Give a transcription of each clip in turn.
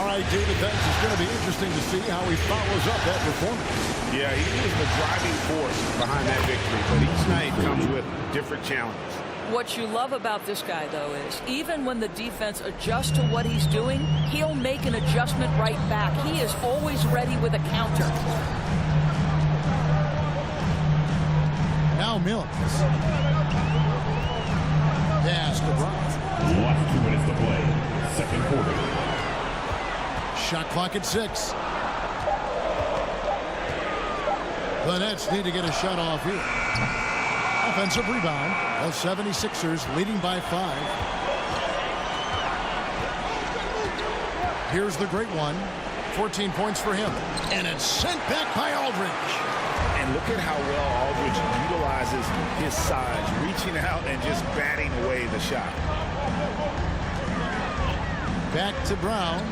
All right, David, it's going to be interesting to see how he follows up that performance. Yeah, he was the driving force behind that victory, but each night comes with different challenges. What you love about this guy, though, is even when the defense adjusts to what he's doing, he'll make an adjustment right back. He is always ready with a counter. Now Mills. Pass to Brown. Last 2 minutes to play. Second quarter. Shot clock at 6. The Nets need to get a shot off here. Offensive rebound. The 76ers leading by 5. Here's the great one. 14 points for him. And it's sent back by Aldridge. And look at how well Aldridge utilizes his size, reaching out and just batting away the shot. Back to Brown.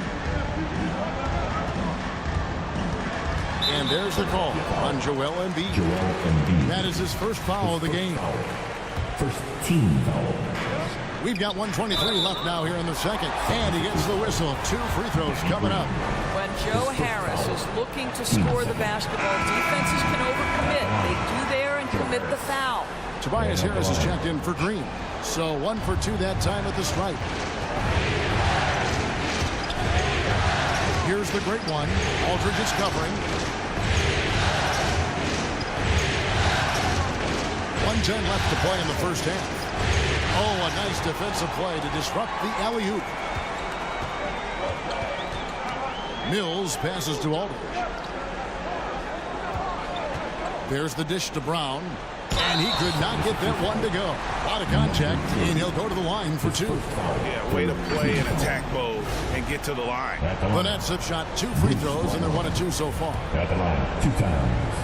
And there's the call on Joel Embiid. That is his first foul of the game. First team foul. We've got 1:23 left now here in the second. And he gets the whistle. 2 free throws coming up. When Joe Harris is looking to score the basketball, defenses can overcommit. They do there and commit the foul. Tobias Harris is checked in for Green. So 1 for 2 that time at the stripe. Here's the great one. Aldridge is covering. 1:10 left to play in the first half. Oh, a nice defensive play to disrupt the alley-oop. Mills passes to Aldridge. There's the dish to Brown. And he could not get that one to go. A lot of contact, and he'll go to the line for 2. Yeah, way to play in attack mode and get to the line. The Nets have shot 2 free throws, and they're 1 of 2 so far. At the line 2 times.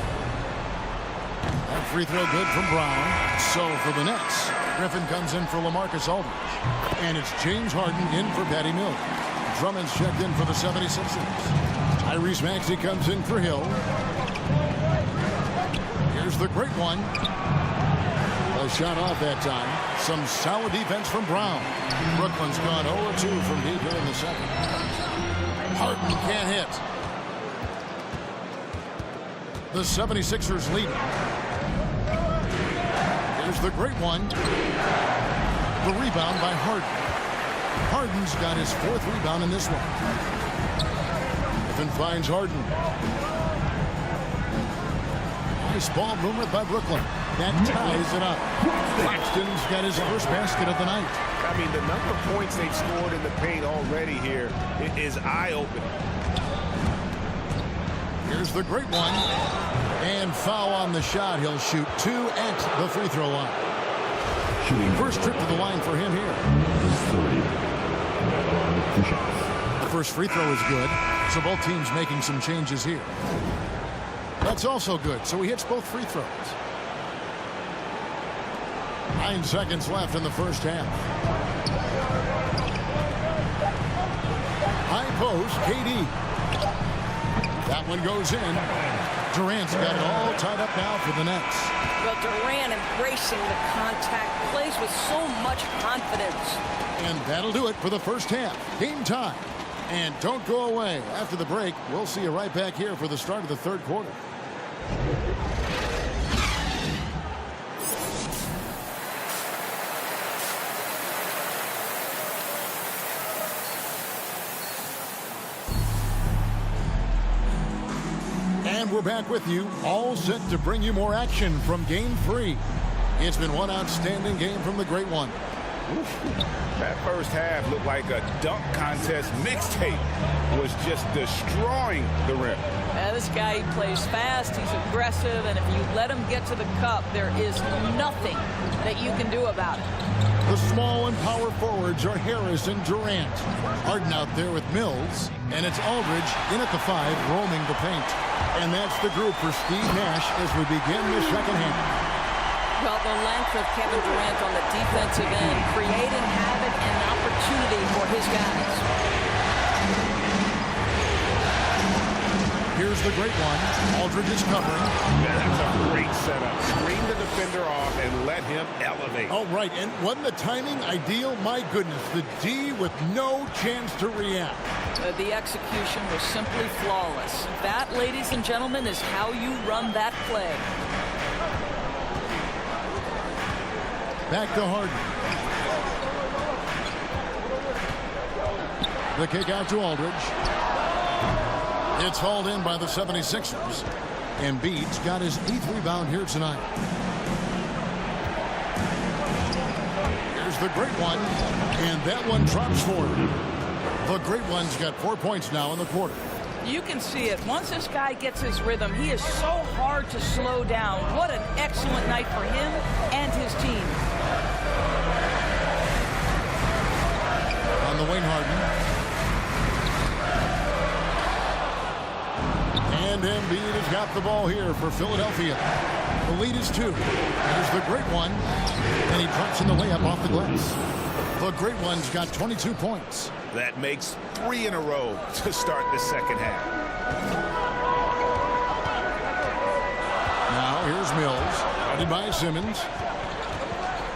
That free throw good from Brown. So for the Nets, Griffin comes in for LaMarcus Aldridge. And it's James Harden in for Patty Mills. Drummond's checked in for the 76ers. Tyrese Maxey comes in for Hill. Here's the great one. A shot off that time. Some solid defense from Brown. Brooklyn's gone 0-2 from deep here in the second. Harden can't hit. The 76ers lead. Here's the great one. The rebound by Harden. Harden's got his 4th rebound in this one. Griffin finds Harden. Nice ball movement by Brooklyn. That ties it up. Claxton's got his first basket of the night. I mean, the number of points they've scored in the paint already here is eye-opening. Here's the great one. And foul on the shot. He'll shoot 2 at the free throw line. First trip to the line for him here. The first free throw is good. So both teams making some changes here. That's also good. So he hits both free throws. 9 seconds left in the first half. High post, KD. That one goes in. Durant's got it all tied up now for the Nets. Well, Durant embracing the contact, plays with so much confidence. And that'll do it for the first half. Game time. And don't go away. After the break, we'll see you right back here for the start of the third quarter. And we're back with you, all set to bring you more action from Game 3. It's been one outstanding game from the great one. That first half looked like a dunk contest mixtape. Was just destroying the rim. This guy plays fast, he's aggressive, and if you let him get to the cup, there is nothing that you can do about it. The small and power forwards are Harris and Durant. Harden out there with Mills, and it's Aldridge in at the 5, roaming the paint. And that's the group for Steve Nash as we begin the second half. Well, the length of Kevin Durant on the defensive end, creating havoc and opportunity for his guys. Here's the great one. Aldridge is covering. That's a great setup. Screen the defender off and let him elevate. Oh, right. And wasn't the timing ideal? My goodness, the D with no chance to react. The execution was simply flawless. That, ladies and gentlemen, is how you run that play. Back to Harden. The kick out to Aldridge. It's hauled in by the 76ers. Embiid's got his 8th rebound here tonight. Here's the great one. And that one drops for him. The great one's got 4 points now in the quarter. You can see it. Once this guy gets his rhythm, he is so hard to slow down. What an excellent night for him and his team. On the wing, Harden. And Embiid has got the ball here for Philadelphia. The lead is 2. Here's the great one. And he drops in the layup off the glass. The great one's got 22 points. That makes 3 in a row to start the second half. Now here's Mills. Guarded by Simmons.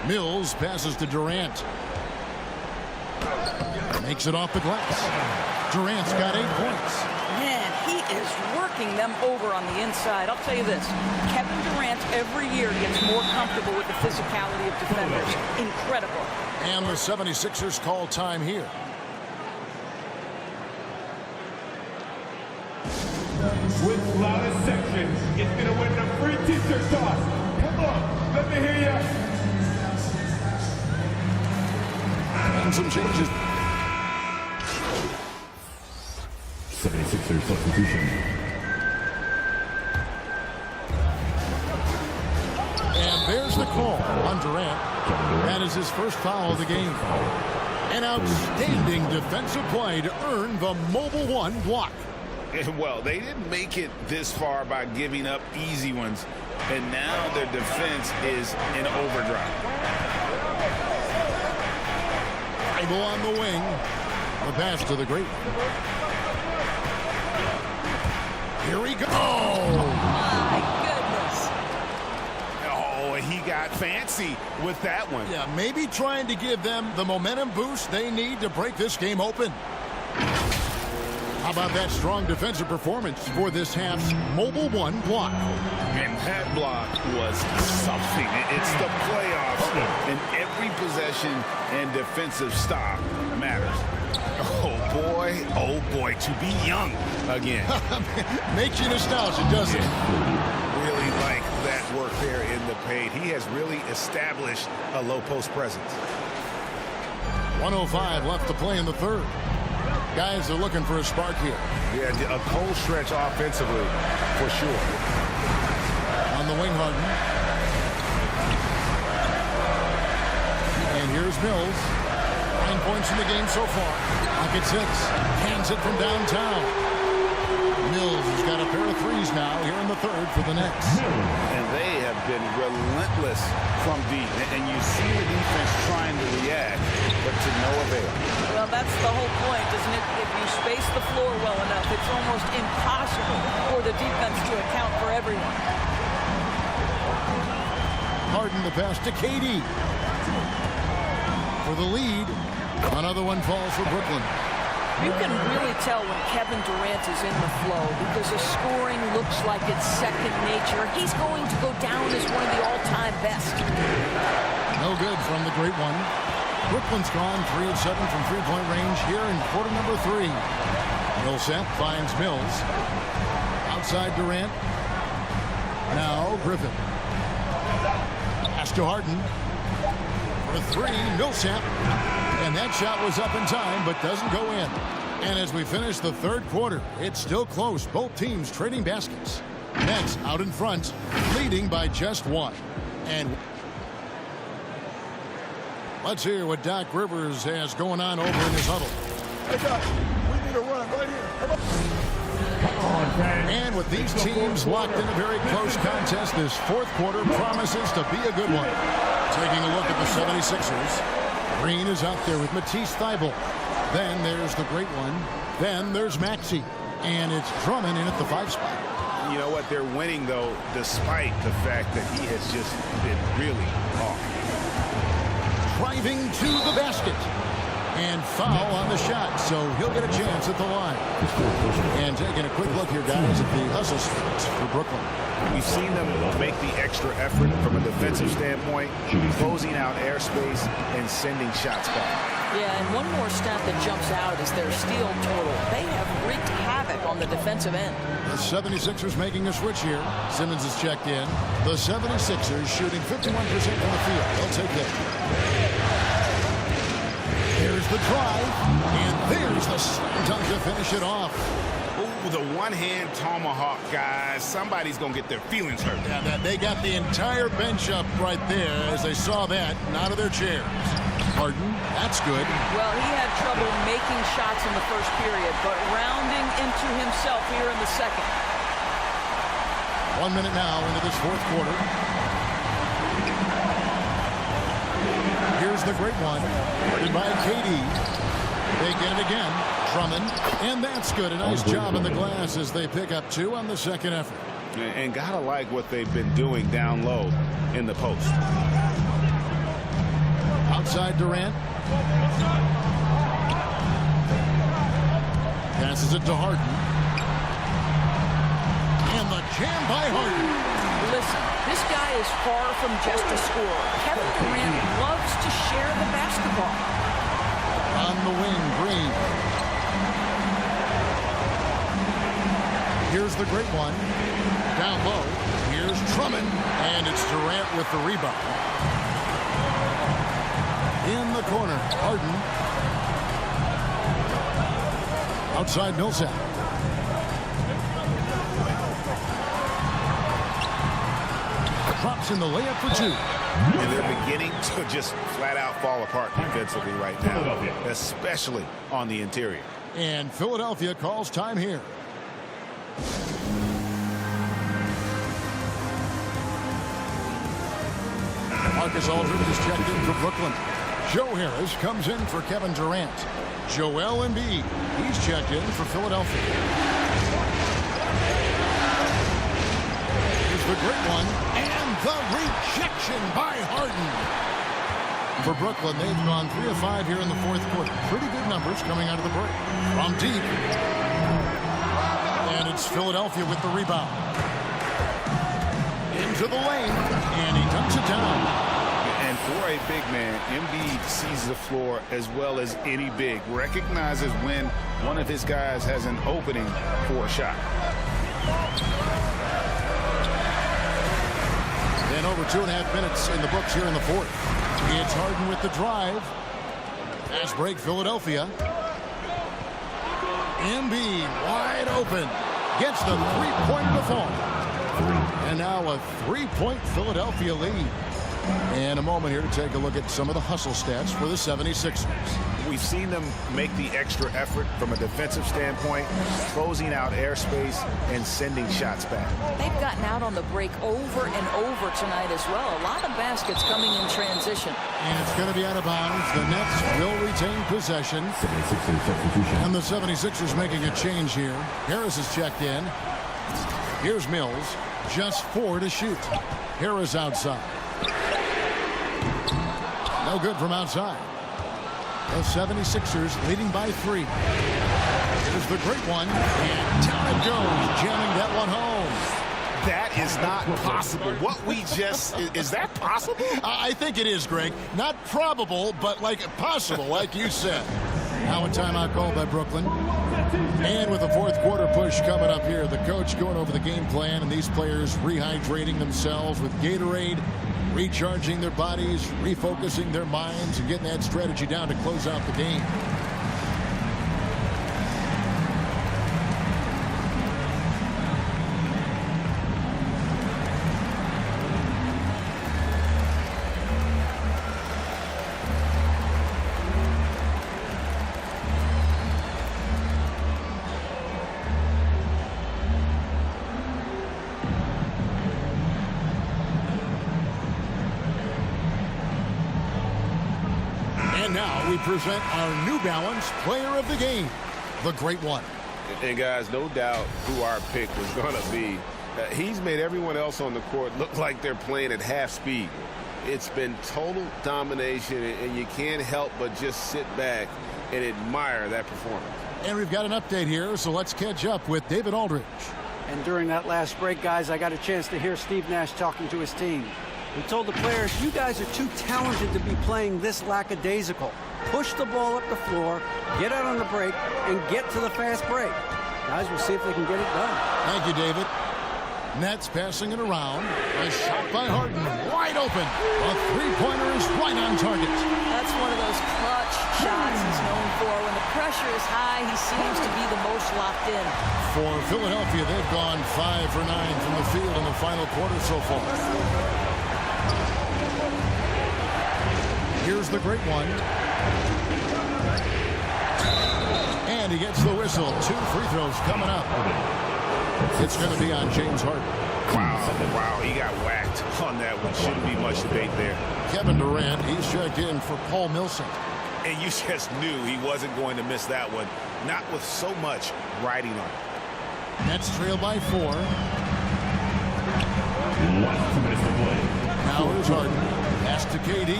Mills passes to Durant. Makes it off the glass. Durant's got 8 points. Man, he is working them over on the inside. I'll tell you this, Kevin Durant every year gets more comfortable with the physicality of defenders. Incredible. And the 76ers call time here. With loudest section, it's going to win the free t-shirt toss. Come on, let me hear ya. And some changes. 76ers substitution. And there's the call on Durant. That is his first foul of the game. An outstanding defensive play to earn the Mobile One block. And well, they didn't make it this far by giving up easy ones. And now their defense is in overdrive. Bible on the wing. The pass to the great one. Here we go. Oh, My goodness. Oh, he got fancy with that one. yeah, maybe trying to give them the momentum boost they need to break this game open. How about that strong defensive performance for this half's Mobile One block? And that block was something. It's the playoffs, and every possession and defensive stop matters. Oh boy, to be young again. Makes you nostalgic, doesn't it? Really like that work there in the paint. He has really established a low post presence. 1:05 left to play in the third. Guys are looking for a spark here. Yeah, a cold stretch offensively, for sure. On the wing, Harden. And here's Mills. 9 points in the game so far. Pocket 6. Hands it from downtown. Mills has got a pair of threes now here in the third for the Nets. And they have been relentless from deep. And you see the defense trying to react, but to no avail. Well, that's the whole point, isn't it? If you space the floor well enough, it's almost impossible for the defense to account for everyone. Harden the pass to KD. For the lead. Another one falls for Brooklyn. You can really tell when Kevin Durant is in the flow because his scoring looks like it's second nature. He's going to go down as one of the all-time best. No good from the great one. Brooklyn's gone 3 of 7 from three-point range here in quarter number 3. Millsap finds Mills. Outside Durant. Now Griffin. Pass to Harden. For 3, Millsap. And that shot was up in time, but doesn't go in. And as we finish the third quarter, it's still close. Both teams trading baskets. Nets out in front, leading by just 1. And let's hear what Doc Rivers has going on over in his huddle. Hey, Doc, we need a run right here. Come on, man. And with these teams locked in a very close contest, this fourth quarter promises to be a good one. Taking a look at the 76ers. Green is out there with Matisse Thybulle. Then there's the great one. Then there's Maxey. And it's Drummond in at the 5 spot. You know what? They're winning, though, despite the fact that he has just been really off. Driving to the basket. And foul on the shot, so he'll get a chance at the line. And taking a quick look here, guys, at the hustle stats for Brooklyn. We've seen them make the extra effort from a defensive standpoint, closing out airspace and sending shots back. Yeah, and one more stat that jumps out is their steal total. They have wreaked havoc on the defensive end. The 76ers making a switch here. Simmons is checked in. The 76ers shooting 51% from the field. They'll take it. Here's the drive, and there's the slam dunk to finish it off. Ooh, the one-hand tomahawk, guys. Somebody's going to get their feelings hurt. Yeah, they got the entire bench up right there as they saw that and out of their chairs. Harden, that's good. Well, he had trouble making shots in the first period, but rounding into himself here in the second. 1 minute now into this fourth quarter. Here's the great one, guarded by KD. They get it again. Drummond, and that's good. A nice job in the glass as they pick up 2 on the second effort. And gotta like what they've been doing down low in the post. Outside Durant. Passes it to Harden. And the jam by Harden. Listen, this guy is far from just a scorer. Kevin Durant loves to share the basketball. On the wing, Green. Here's the great one. Down low. Here's Drummond. And it's Durant with the rebound. In the corner, Harden. Outside Millsap. Drops in the layup for 2. And they're beginning to just flat out fall apart defensively right now, especially on the interior. And Philadelphia calls time here. Marcus Aldridge is checked in for Brooklyn. Joe Harris comes in for Kevin Durant. Joel Embiid, he's checked in for Philadelphia. Here's the great one, and the rejection by Harden. For Brooklyn, they've gone 3 of 5 here in the fourth quarter. Pretty good numbers coming out of the break. From deep. And it's Philadelphia with the rebound. Into the lane, and he dunks it down. And for a big man, Embiid sees the floor as well as any big. Recognizes when one of his guys has an opening for a shot. And over 2.5 minutes in the books here in the fourth. It's Harden with the drive. Fast break, Philadelphia. Embiid wide open. Gets the three-pointer to fall. And now a 3-point Philadelphia lead. And a moment here to take a look at some of the hustle stats for the 76ers. We've seen them make the extra effort from a defensive standpoint, closing out airspace and sending shots back. They've gotten out on the break over and over tonight as well. A lot of baskets coming in transition. And it's going to be out of bounds. The Nets will retain possession. And the 76ers making a change here. Harris is checked in. Here's Mills. Just 4 to shoot. Harris outside. No good from outside. The 76ers leading by 3. Here's the great one. And down it goes. Jamming that one home. That is not possible. What we just... Is that possible? I think it is, Greg. Not probable, but like possible, like you said. Now a timeout called by Brooklyn. And with the fourth quarter push coming up here, the coach going over the game plan and these players rehydrating themselves with Gatorade, recharging their bodies, refocusing their minds, and getting that strategy down to close out the game. And now we present our New Balance Player of the Game, the Great One. And guys, no doubt who our pick was going to be. He's made everyone else on the court look like they're playing at half speed. It's been total domination, and you can't help but just sit back and admire that performance. And we've got an update here, so let's catch up with David Aldridge. And during that last break, guys, I got a chance to hear Steve Nash talking to his team. He told the players, you guys are too talented to be playing this lackadaisical. Push the ball up the floor, get out on the break, and get to the fast break. Guys, we'll see if they can get it done. Thank you, David. Nets passing it around. A shot by Harden, wide open. A three-pointer is right on target. That's one of those clutch shots he's known for. When the pressure is high, he seems to be the most locked in. For Philadelphia, they've gone 5 for 9 from the field in the final quarter so far. Here's the great one. And he gets the whistle. 2 free throws coming up. It's going to be on James Harden. Wow, he got whacked on that one. Shouldn't be much debate there. Kevin Durant, he's checked in for Paul Millsap. And you just knew he wasn't going to miss that one. Not with so much riding on it. Nets trail by 4. Now here's Harden. Pass to KD.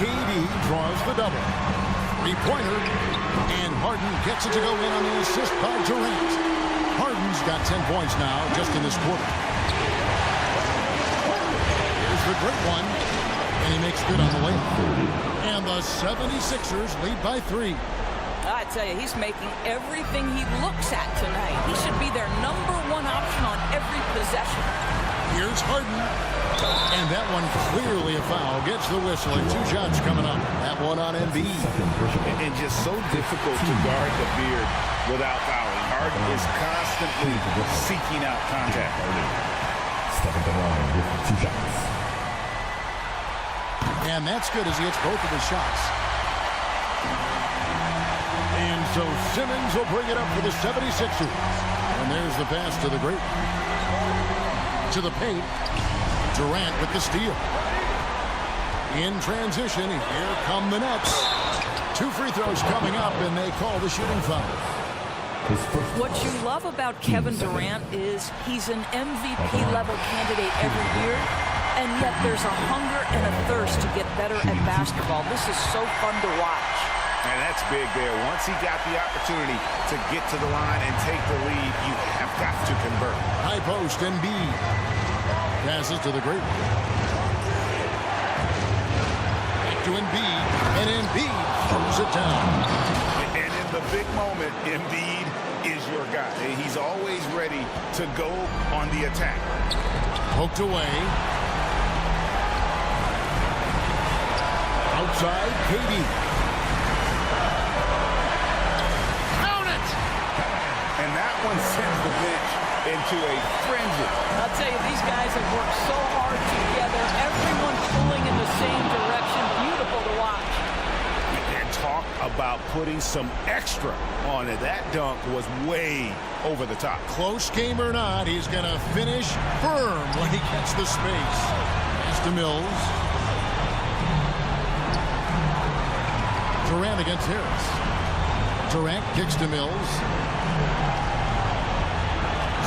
KD draws the double. Three-pointer. And Harden gets it to go in on the assist by Durant. Harden's got 10 points now just in this quarter. Here's the great one. And he makes good on the layup. And the 76ers lead by 3. I tell you, he's making everything he looks at tonight. He should be their #1 option on every possession. Here's Harden. And that one clearly a foul. Gets the whistle and 2 shots coming up. That one on Embiid. And just so difficult to guard the beard without fouling. Harden is constantly seeking out contact. Stepping around with 2 shots. And that's good as he hits both of his shots. And so Simmons will bring it up for the 76ers. And there's the pass to the great. To the paint. Durant with the steal. In transition, here come the Nets. 2 free throws coming up, and they call the shooting foul. What you love about Kevin Durant is he's an MVP-level candidate every year, and yet there's a hunger and a thirst to get better at basketball. This is so fun to watch. And that's big there. Once he got the opportunity to get to the line and take the lead, you have got to convert. High post, Embiid. Passes to the great. Back to Embiid, and Embiid throws it down. And in the big moment, Embiid is your guy. He's always ready to go on the attack. Poked away. Outside, KD. Count it! And that one sends the bench into a frenzy. I'll tell you, these guys have worked so hard together. Everyone pulling in the same direction. Beautiful to watch. And talk about putting some extra on it. That dunk was way over the top. Close game or not, he's going to finish firm when he gets the space. Pass to Mills. Durant against Harris. Durant kicks to Mills.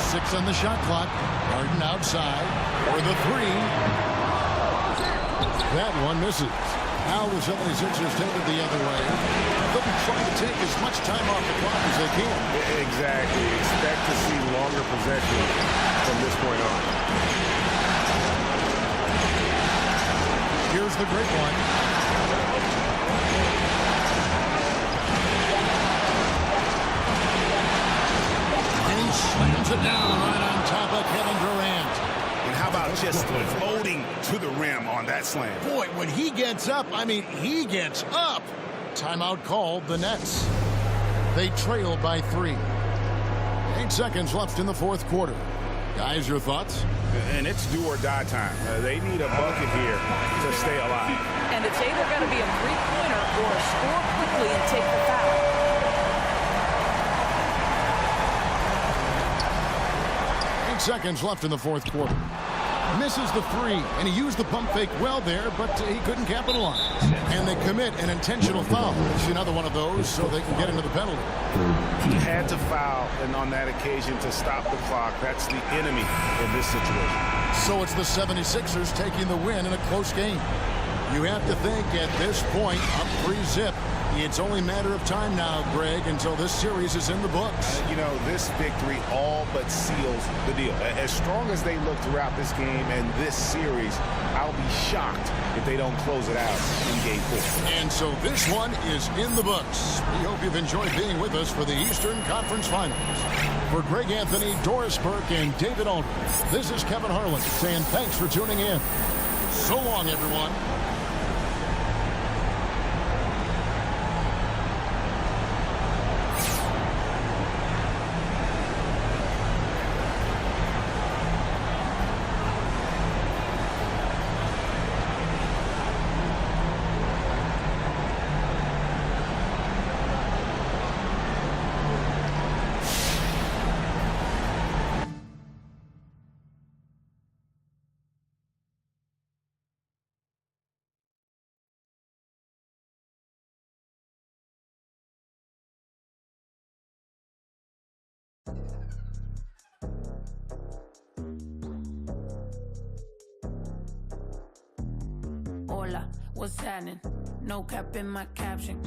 6 on the shot clock. Harden outside for the 3. That one misses. Now the 76ers take it the other way. They'll be trying to take as much time off the clock as they can. Exactly. Expect to see longer possession from this point on. Here's the great one. Slams it down right on top of Kevin Durant. And how about just floating to the rim on that slam? Boy, when he gets up, I mean, he gets up. Timeout called, the Nets. They trail by 3. 8 seconds left in the 4th quarter. Guys, your thoughts? And it's do or die time. They need a bucket here to stay alive. And it's either going to be a three-pointer or score quickly and take the foul. 8 seconds left in the 4th quarter. Misses the three, and he used the pump fake well there, but he couldn't capitalize. And they commit an intentional foul. It's another one of those so they can get into the penalty. He had to foul, and on that occasion to stop the clock. That's the enemy in this situation. So it's the 76ers taking the win in a close game. You have to think at this point, up 3-zip, it's only a matter of time now, Greg, until this series is in the books. You know, this victory all but seals the deal. As strong as they look throughout this game and this series, I'll be shocked if they don't close it out in Game 4. And so this one is in the books. We hope you've enjoyed being with us for the Eastern Conference Finals. For Greg Anthony, Doris Burke, and David Aldridge, this is Kevin Harlan saying thanks for tuning in. So long, everyone. Hola, what's happening? No cap in my caption.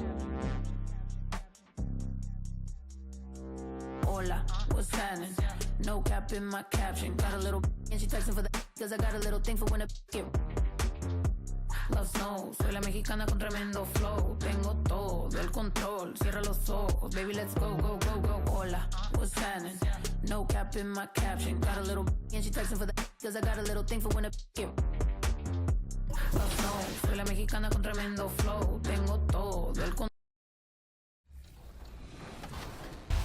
Hola, what's happening? No cap in my caption. Got a little and she texting for the cause I got a little thing for when a get Love snow, soy la mexicana con tremendo flow. Tengo todo el control, cierra los ojos. Baby, let's go, go, go, go. Hola, what's happening? No cap in my caption. Got a little and she texting for the cause I got a little thing for when a get Love snow, soy la mexicana con tremendo flow. Tengo todo el control.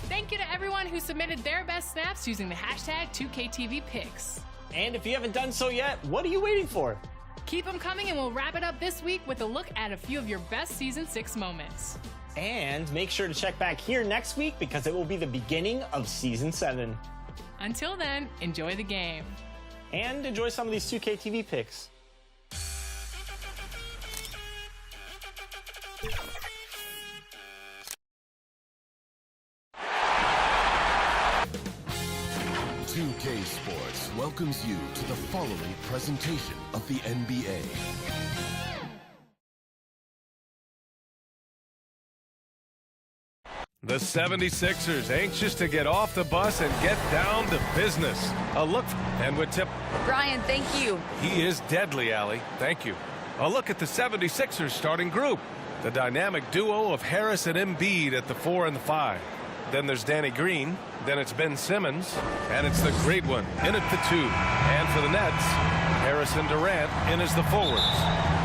Thank you to everyone who submitted their best snaps using the hashtag 2KTVPicks. And if you haven't done so yet, what are you waiting for? Keep them coming, and we'll wrap it up this week with a look at a few of your best Season 6 moments. And make sure to check back here next week because it will be the beginning of Season 7. Until then, enjoy the game. And enjoy some of these 2KTV picks. Sports welcomes you to the following presentation of the NBA. The 76ers anxious to get off the bus and get down to business. A look and with tip. Brian, thank you. He is deadly, Allie. Thank you. A look at the 76ers starting group. The dynamic duo of Harris and Embiid at the 4 and the 5. Then there's Danny Green. Then it's Ben Simmons. And it's the great one in at the 2. And for the Nets, Harrison Durant in as the forwards.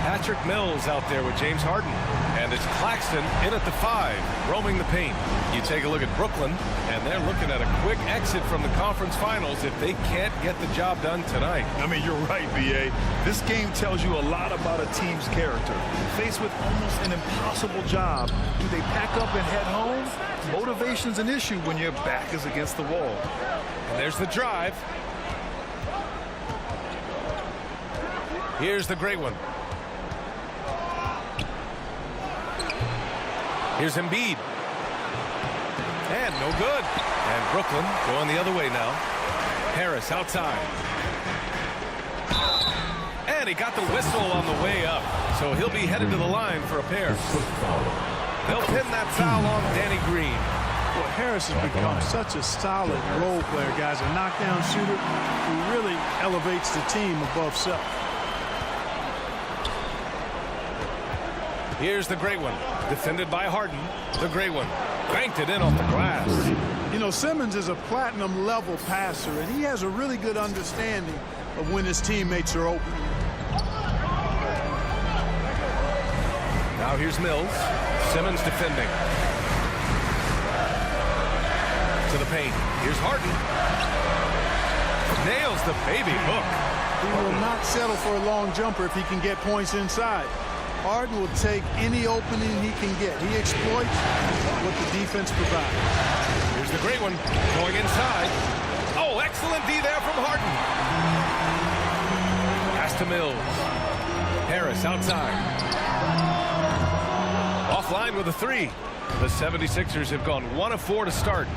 Patrick Mills out there with James Harden. And it's Claxton in at the 5, roaming the paint. You take a look at Brooklyn, and they're looking at a quick exit from the conference finals if they can't get the job done tonight. I mean, you're right, B.A. This game tells you a lot about a team's character. Faced with almost an impossible job, do they pack up and head home? Motivation's an issue when your back is against the wall. And there's the drive. Here's the great one. Here's Embiid. And no good. And Brooklyn going the other way now. Harris outside. And he got the whistle on the way up. So he'll be headed to the line for a pair. They'll pin that foul on Danny Green. Well, Harris has become such a solid role player, guys. A knockdown shooter who really elevates the team above self. Here's the great one. Defended by Harden. The great one. Banked it in off the glass. You know, Simmons is a platinum-level passer, and he has a really good understanding of when his teammates are open. Now here's Mills. Simmons defending. To the paint. Here's Harden. Nails the baby hook. He will not settle for a long jumper if he can get points inside. Harden will take any opening he can get. He exploits what the defense provides. Here's the great one going inside. Oh, excellent D there from Harden. to Mills. Harris outside. Offline with a three. The 76ers have gone 1 of 4 to start.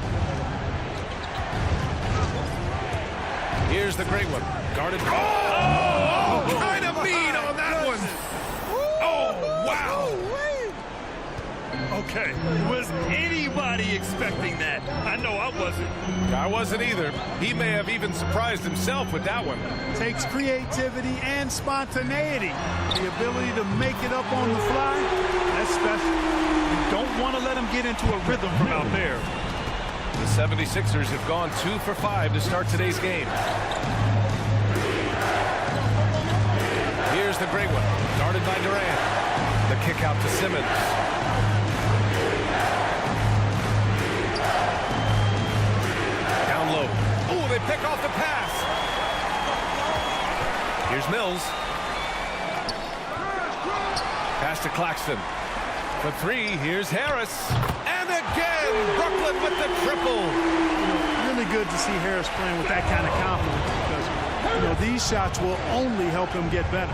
Here's the great one. Guarded. Oh, kind of mean on that one. Oh, wow. Okay, was anybody expecting that? I know I wasn't. I wasn't either. He may have even surprised himself with that one. Takes creativity and spontaneity. The ability to make it up on the fly, that's special. You don't want to let him get into a rhythm from out there. The 76ers have gone 2 for 5 to start today's game. Here's the great one. Guarded by Durant. The kick out to Simmons. Down low. Oh, they pick off the pass. Here's Mills. Pass to Claxton. For 3, here's Harris. And again, Brooklyn with the triple. Really good to see Harris playing with that kind of confidence because, these shots will only help him get better.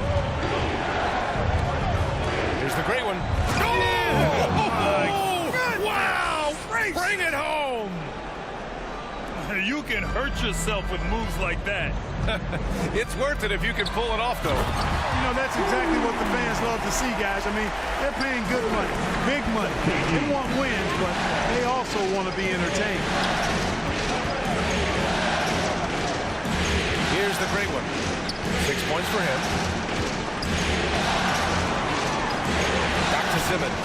Here's the great one. Oh, wow! Bring it home! You can hurt yourself with moves like that. It's worth it if you can pull it off, though. That's exactly what the fans love to see, guys. I mean, they're paying good money, big money. They want wins, but they also want to be entertained. Here's the great one. 6 points for him. Back to Simmons.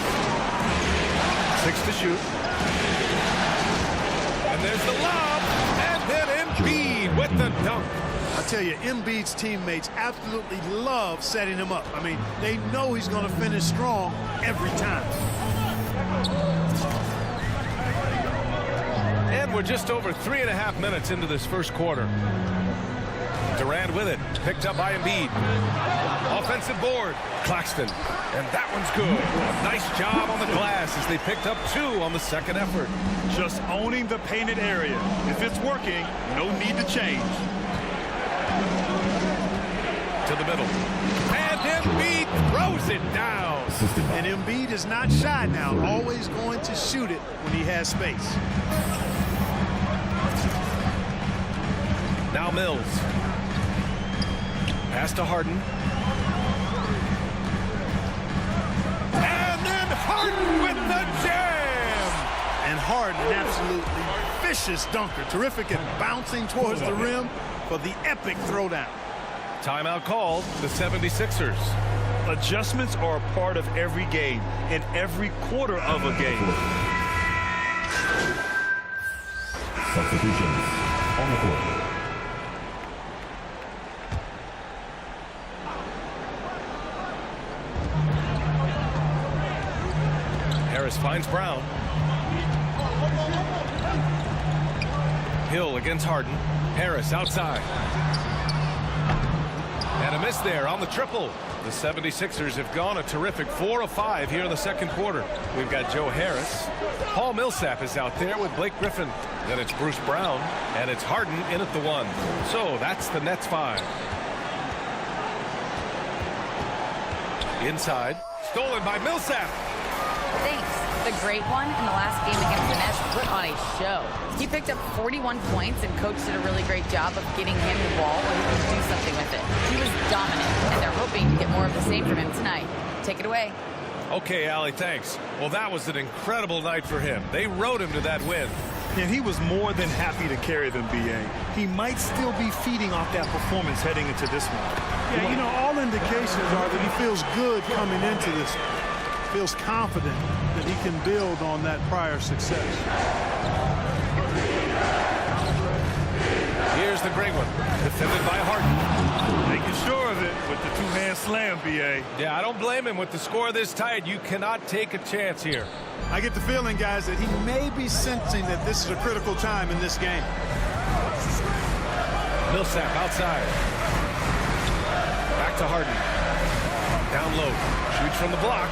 6 to shoot. And there's the lob. And then Embiid with the dunk. I tell you, Embiid's teammates absolutely love setting him up. I mean, they know he's going to finish strong every time. And we're just over 3.5 minutes into this first quarter. Durant with it, picked up by Embiid. Offensive board, Claxton, and that one's good. Nice job on the glass as they picked up 2 on the second effort. Just owning the painted area. If it's working, no need to change. To the middle. And Embiid throws it down. And Embiid is not shy now, always going to shoot it when he has space. Now Mills. Pass to Harden. And then Harden with the jam. And Harden, an absolutely vicious dunker. Terrific at bouncing towards the rim for the epic throwdown. Timeout called, the 76ers. Adjustments are a part of every game and every quarter of a game. Substitutions on the court. Harris finds Brown. Hill against Harden. Harris outside. And a miss there on the triple. The 76ers have gone a terrific 4 of 5 here in the second quarter. We've got Joe Harris. Paul Millsap is out there with Blake Griffin. Then it's Bruce Brown. And it's Harden in at the 1. So that's the Nets 5. Inside. Stolen by Millsap. Thanks. The great one in the last game against the Nets put on a show. He picked up 41 points and coach did a really great job of getting him the ball where he can do something with it. He was dominant, and they're hoping to get more of the same from him tonight. Take it away. Okay, Allie, thanks. Well, that was an incredible night for him. They rode him to that win. And he was more than happy to carry them, B.A. He might still be feeding off that performance heading into this one. Yeah, all indications are that he feels good coming into this one. Feels confident that he can build on that prior success. Here's the great one, defended by Harden. Making sure of it with the two-hand slam, B.A. Yeah, I don't blame him with the score this tight. You cannot take a chance here. I get the feeling, guys, that he may be sensing that this is a critical time in this game. Millsap outside. Back to Harden. Down low, shoots from the block.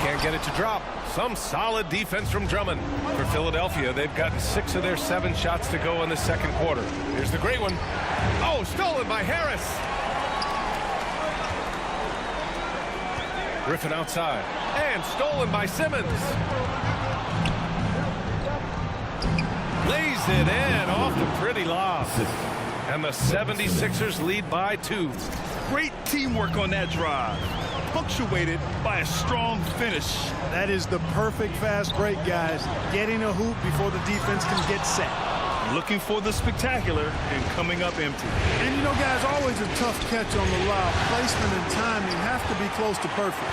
Can't get it to drop. Some solid defense from Drummond. For Philadelphia, they've gotten 6 of their 7 shots to go in the second quarter. Here's the great one. Oh, stolen by Harris. Griffin outside. And stolen by Simmons. Lays it in off the pretty lob. And the 76ers lead by 2. Great teamwork on that drive. Punctuated by a strong finish. That is the perfect fast break, guys. Getting a hoop before the defense can get set. Looking for the spectacular and coming up empty. And you know, guys, always a tough catch on the lob. Placement and timing have to be close to perfect.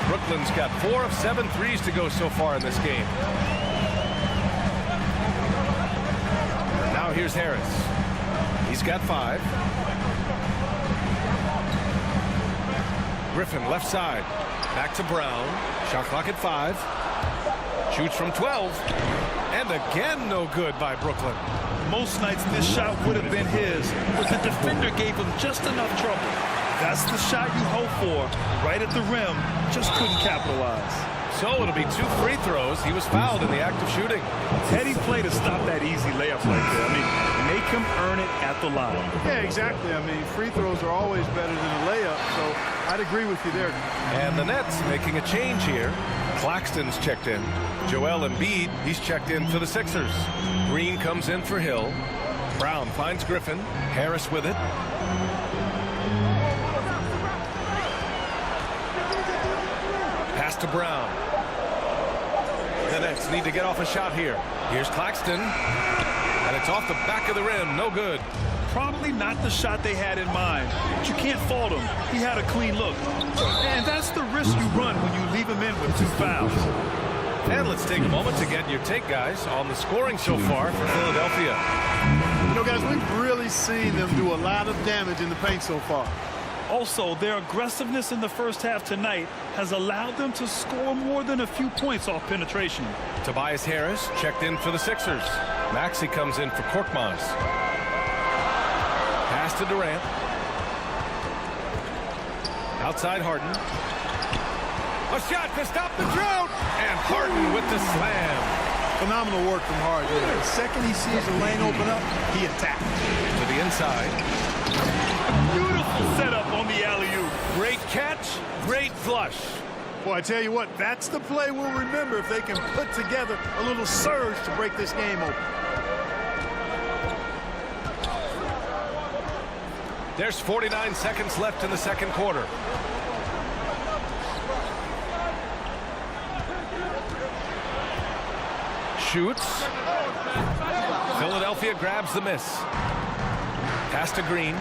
Brooklyn's got 4 of 7 threes to go so far in this game. Now here's Harris. He's got 5. Griffin left side. Back to Brown. Shot clock at 5. Shoots from 12. And again, no good by Brooklyn. Most nights this shot would have been his, but the defender gave him just enough trouble. That's the shot you hope for. Right at the rim, just couldn't capitalize. So it'll be 2 free throws. He was fouled in the act of shooting. Heady play to stop that easy layup right there. I mean, make him earn it at the line. Yeah, exactly. I mean, free throws are always better than a layup, so I'd agree with you there. And the Nets making a change here. Claxton's checked in. Joel Embiid, he's checked in for the Sixers. Green comes in for Hill. Brown finds Griffin. Harris with it. Pass to Brown. The Nets need to get off a shot here. Here's Claxton. And it's off the back of the rim. No good. Probably not the shot they had in mind, but you can't fault him. He had a clean look. And that's the risk you run when you leave him in with 2 fouls. And let's take a moment to get your take, guys, on the scoring so far for Philadelphia. You know, guys, we've really seen them do a lot of damage in the paint so far. Also, their aggressiveness in the first half tonight has allowed them to score more than a few points off penetration. Tobias Harris checked in for the Sixers. Maxey comes in for Korkmaz. Pass to Durant. Outside Harden. A shot to stop the drought. And Harden with the slam. Phenomenal work from Harden. The second he sees the lane open up, he attacks. To the inside. Beautiful setup on the alley-oop. Great catch, great flush. Boy, I tell you what, that's the play we'll remember if they can put together a little surge to break this game open. There's 49 seconds left in the second quarter. Shoots. Philadelphia grabs the miss. Pass to Green.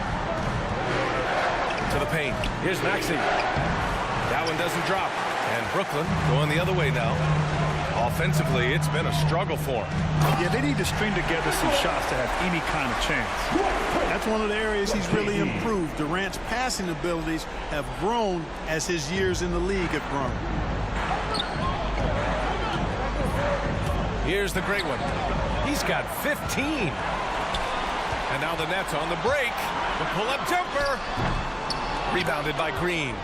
To the paint. Here's Maxey. That one doesn't drop. And Brooklyn going the other way now. Offensively, it's been a struggle for him. Yeah, they need to string together some shots to have any kind of chance. That's one of the areas he's really improved. Durant's passing abilities have grown as his years in the league have grown. Here's the great one. He's got 15. And now the Nets on the break. The pull-up jumper. Rebounded by Green.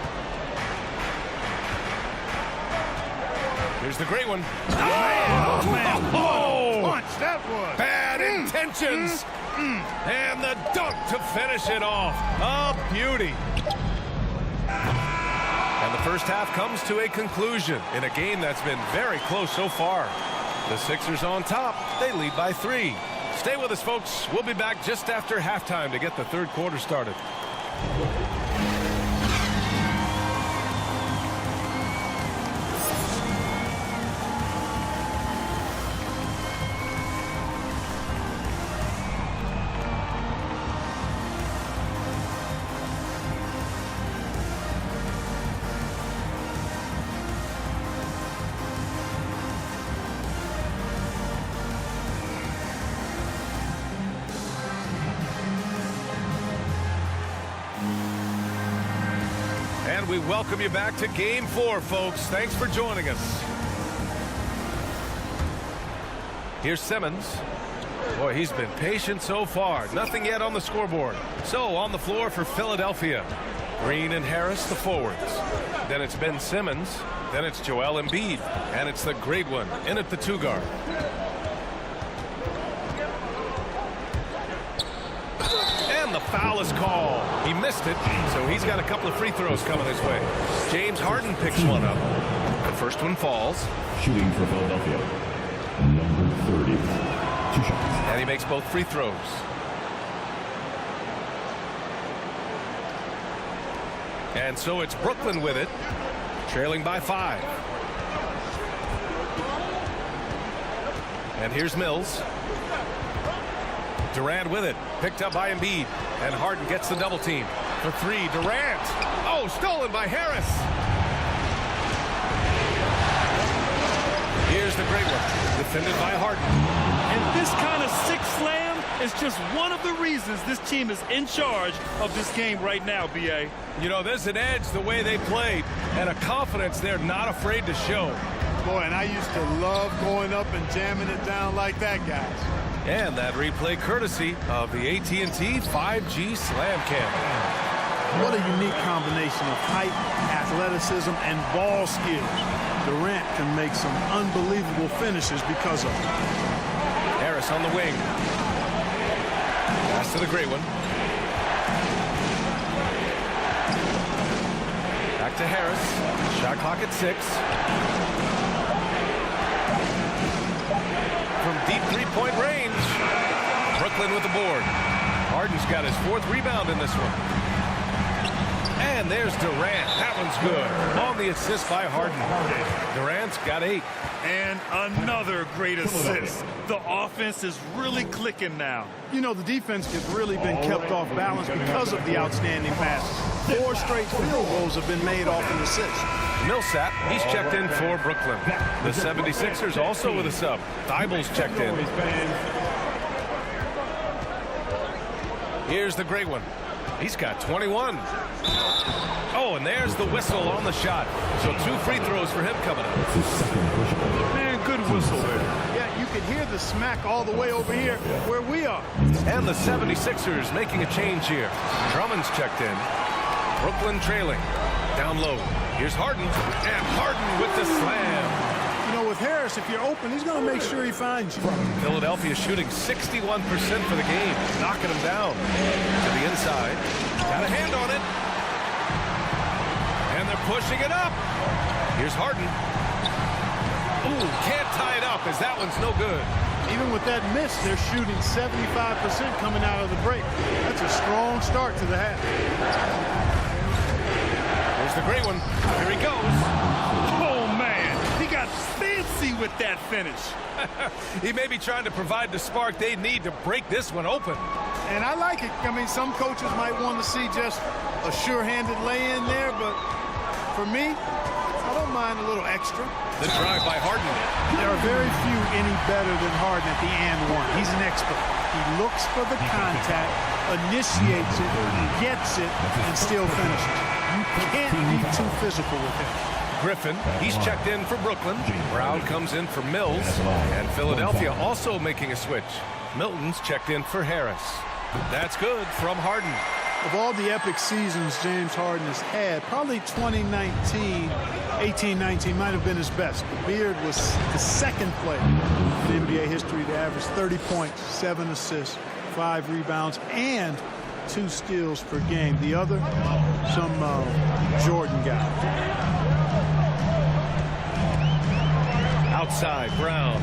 Here's the great one. Oh, man. Oh, punch that was. Bad intentions. And the dunk to finish it off. A beauty. And the first half comes to a conclusion in a game that's been very close so far. The Sixers on top. They lead by 3. Stay with us, folks. We'll be back just after halftime to get the third quarter started. And we welcome you back to Game 4, folks. Thanks for joining us. Here's Simmons. Boy, he's been patient so far. Nothing yet on the scoreboard. So on the floor for Philadelphia. Green and Harris, the forwards. Then it's Ben Simmons. Then it's Joel Embiid. And it's the great one in at the 2 guard. the foul is called. He missed it, so he's got a couple of free throws coming his way. James Harden picks one up. The first one falls. Shooting for Philadelphia, number 30. 2 shots. And he makes both free throws. And so it's Brooklyn with it, trailing by 5. And here's Mills. Durant with it, picked up by Embiid, and Harden gets the double team. For 3, Durant. Oh, stolen by Harris. Here's the great one, defended by Harden. And this kind of sick slam is just one of the reasons this team is in charge of this game right now, B.A. You know, there's an edge the way they played and a confidence they're not afraid to show. Boy, and I used to love going up and jamming it down like that, guys. And that replay courtesy of the AT&T 5G Slam Cam. What a unique combination of height, athleticism, and ball skills. Durant can make some unbelievable finishes because of it. Harris on the wing. Pass to the great one. Back to Harris. Shot clock at 6. From deep three-point range. Brooklyn with the board. Harden's got his 4th rebound in this one. And there's Durant. That one's good. On the assist by Harden. Durant's got 8. And another great assist. The offense is really clicking now. You know, the defense has really been kept off balance because of the outstanding passes. 4 straight field goals have been made off an assist. Millsap, he's checked in for Brooklyn. The 76ers also with a sub. Thybulle's checked in. Here's the great one. He's got 21. Oh, and there's the whistle on the shot. So 2 free throws for him coming up. Man, good whistle there. Yeah, you can hear the smack all the way over here where we are. And the 76ers making a change here. Drummond's checked in. Brooklyn trailing. Down low. Here's Harden. And Harden with the slam. You know, with Harris, if you're open, he's going to make sure he finds you. Philadelphia shooting 61% for the game. Knocking him down. To the inside. Got a hand on it. And they're pushing it up. Here's Harden. Ooh, can't tie it up as that one's no good. Even with that miss, they're shooting 75% coming out of the break. That's a strong start to the half. Here's the great one. Here he goes. Oh, man. He got fancy with that finish. He may be trying to provide the spark they need to break this one open. And I like it. I mean, some coaches might want to see just a sure-handed lay-in there, but for me, I don't mind a little extra. The drive by Harden. There are very few any better than Harden at the and one. He's an expert. He looks for the contact, initiates it, gets it, and still finishes. You can't be too physical with him. Griffin, he's checked in for Brooklyn. Brown comes in for Mills. And Philadelphia also making a switch. Milton's checked in for Harris. That's good from Harden. Of all the epic seasons James Harden has had, probably 2019, 18-19 might have been his best. Beard was the second player in NBA history to average 30 points, 7 assists, 5 rebounds, and 2 steals per game. The other, some Jordan guy. Outside, Brown.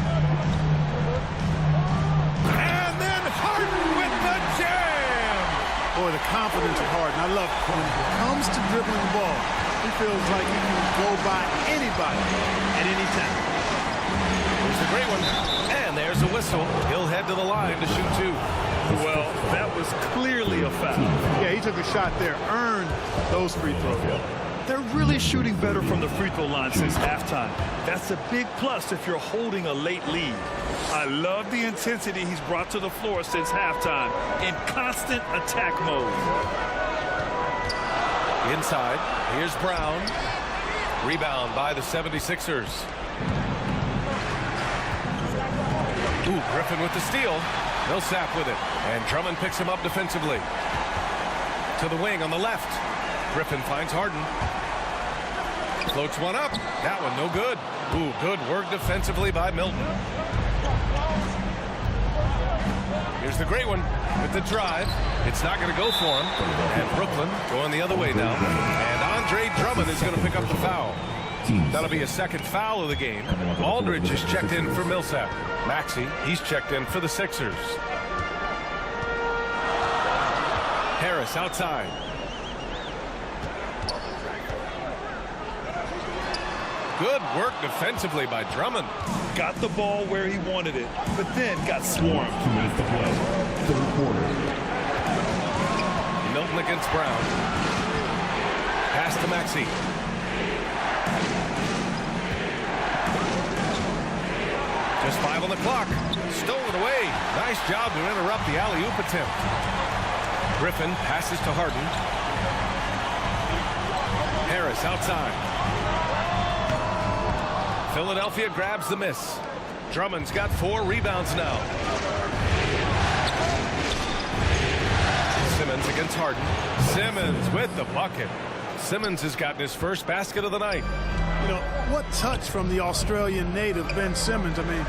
And then Harden with the jam! Boy, the confidence of Harden. I love it. When it comes to dribbling the ball, he feels like he can go by anybody at any time. Here's the great one. And there's a whistle. He'll head to the line to shoot 2. Well, that was clearly a foul. Yeah, he took a shot there, earned those free throws. They're really shooting better from the free throw line since halftime. That's a big plus if you're holding a late lead. I love the intensity he's brought to the floor since halftime in constant attack mode. Inside, here's Brown. Rebound by the 76ers. Ooh, Griffin with the steal. Millsap with it. And Drummond picks him up defensively. To the wing on the left. Griffin finds Harden. Floats one up. That one no good. Ooh, good work defensively by Milton. Here's the great one with the drive. It's not going to go for him. And Brooklyn going the other way now. And Andre Drummond is going to pick up the foul. That'll be a second foul of the game. Aldridge is checked in for Millsap. Maxey, he's checked in for the Sixers. Harris outside. Good work defensively by Drummond. Got the ball where he wanted it, but then got swarmed. Third quarter. Milton against Brown. Pass to Maxey. Just 5 on the clock. Stolen away. Nice job to interrupt the alley-oop attempt. Griffin passes to Harden. Harris outside. Philadelphia grabs the miss. Drummond's got 4 rebounds now. Simmons against Harden. Simmons with the bucket. Simmons has gotten his first basket of the night. You know, what touch from the Australian native, Ben Simmons. I mean,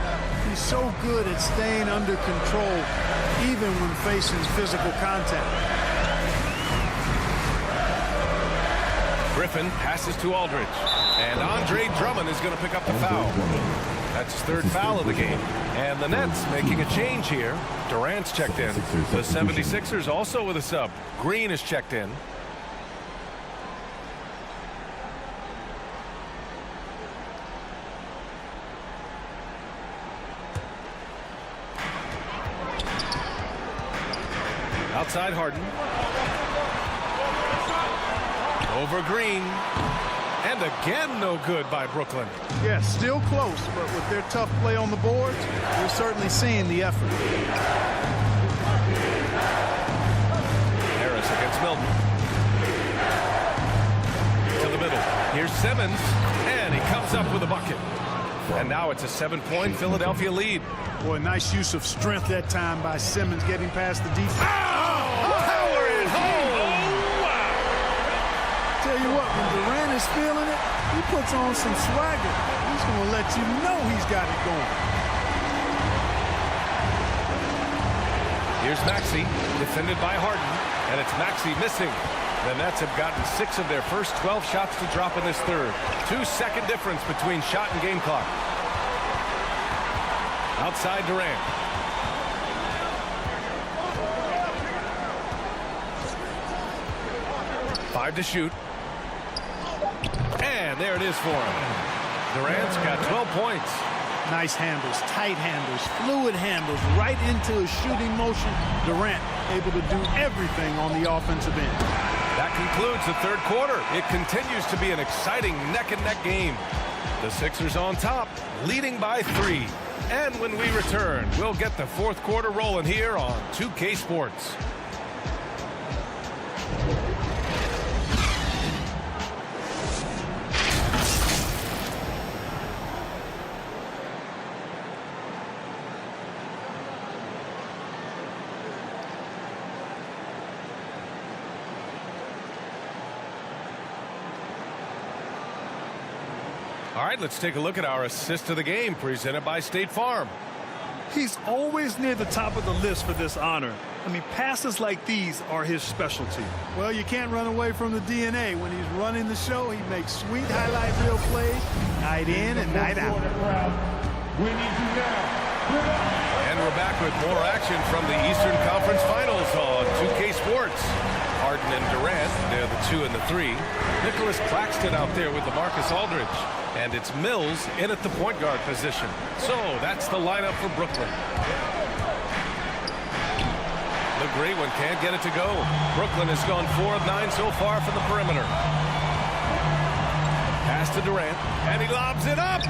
he's so good at staying under control, even when facing physical contact. Griffin passes to Aldridge. And Andre Drummond is going to pick up the foul. That's his 3rd foul of the game. And the Nets making a change here. Durant's checked in. The 76ers also with a sub. Green is checked in. Outside Harden. Over Green. And again, no good by Brooklyn. Yeah, still close, but with their tough play on the boards, we're certainly seeing the effort. Harris against Milton. To the middle. Here's Simmons, and he comes up with a bucket. And now it's a 7-point Philadelphia lead. Boy, nice use of strength that time by Simmons getting past the defense. Power it home! Tell you what, when Durant is feeling it, he puts on some swagger. He's going to let you know he's got it going. Here's Maxey, defended by Harden, and it's Maxey missing. The Nets have gotten 6 of their first 12 shots to drop in this third. 2-second difference between shot and game clock. Outside Durant. Five to shoot. And there it is for him. Durant's got 12 points. Nice handles, tight handles, fluid handles, right into his shooting motion. Durant able to do everything on the offensive end. That concludes the third quarter. It continues to be an exciting neck-and-neck game. The Sixers on top, leading by 3. And when we return, we'll get the fourth quarter rolling here on 2K Sports. All right, let's take a look at our assist of the game presented by State Farm. He's always near the top of the list for this honor. I mean, passes like these are his specialty. Well, you can't run away from the DNA. When he's running the show, he makes sweet highlight reel plays night in and night out. And we're back with more action from the Eastern Conference Finals on 2K Sports. Harden and Durant, they're the 2 and the 3. Nicholas Claxton out there with LaMarcus Aldridge. And it's Mills in at the point guard position. So that's the lineup for Brooklyn. The great one can't get it to go. Brooklyn has gone 4 of 9 so far from the perimeter. Pass to Durant, and he lobs it up.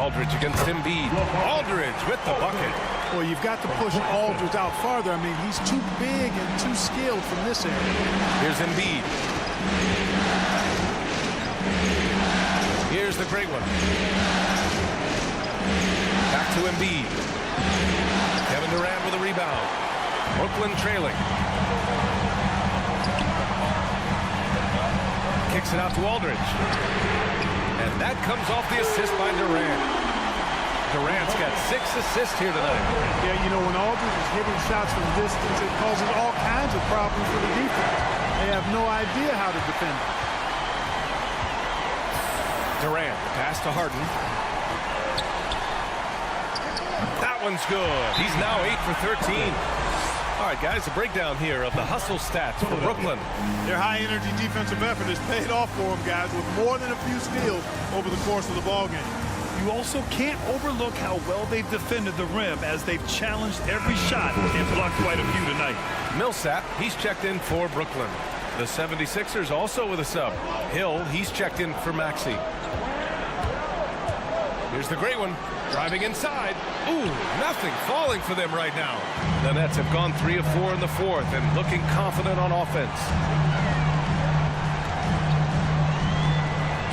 Aldridge against Embiid. Aldridge with the bucket. Well, you've got to push Aldridge out farther. I mean, he's too big and too skilled from this area. Here's Embiid. Here's the great one. Back to Embiid. Kevin Durant with a rebound. Brooklyn trailing. Kicks it out to Aldridge. And that comes off the assist by Durant. Durant's got 6 assists here tonight. Yeah, you know, when Aldridge is hitting shots from distance, it causes all kinds of problems for the defense. They have no idea how to defend it. Durant, pass to Harden. That one's good. He's now 8 for 13. All right, guys, a breakdown here of the hustle stats for Brooklyn. Their high-energy defensive effort has paid off for them, guys, with more than a few steals over the course of the ballgame. You also can't overlook how well they've defended the rim as they've challenged every shot and blocked quite a few tonight. Millsap, he's checked in for Brooklyn. The 76ers also with a sub. Hill, he's checked in for Maxey. Here's the great one, driving inside. Ooh, nothing falling for them right now. The Nets have gone 3 of 4 in the fourth and looking confident on offense.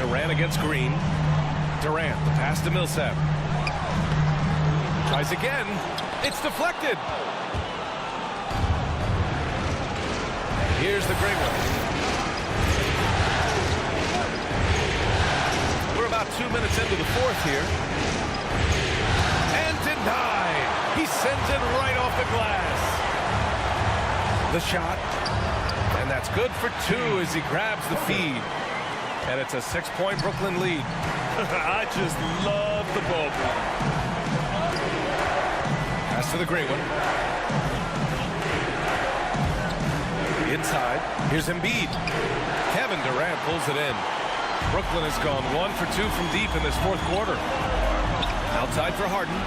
Durant against Green. Durant, the pass to Millsap. Tries again. It's deflected. Here's the great one. We're about 2 minutes into the fourth here. And denied. He sends it right off the glass. The shot. And that's good for 2 as he grabs the feed. And it's a 6-point Brooklyn lead. I just love the ball. Pass to the great one. Inside. Here's Embiid. Kevin Durant pulls it in. Brooklyn has gone 1 for 2 from deep in this fourth quarter. Outside for Harden.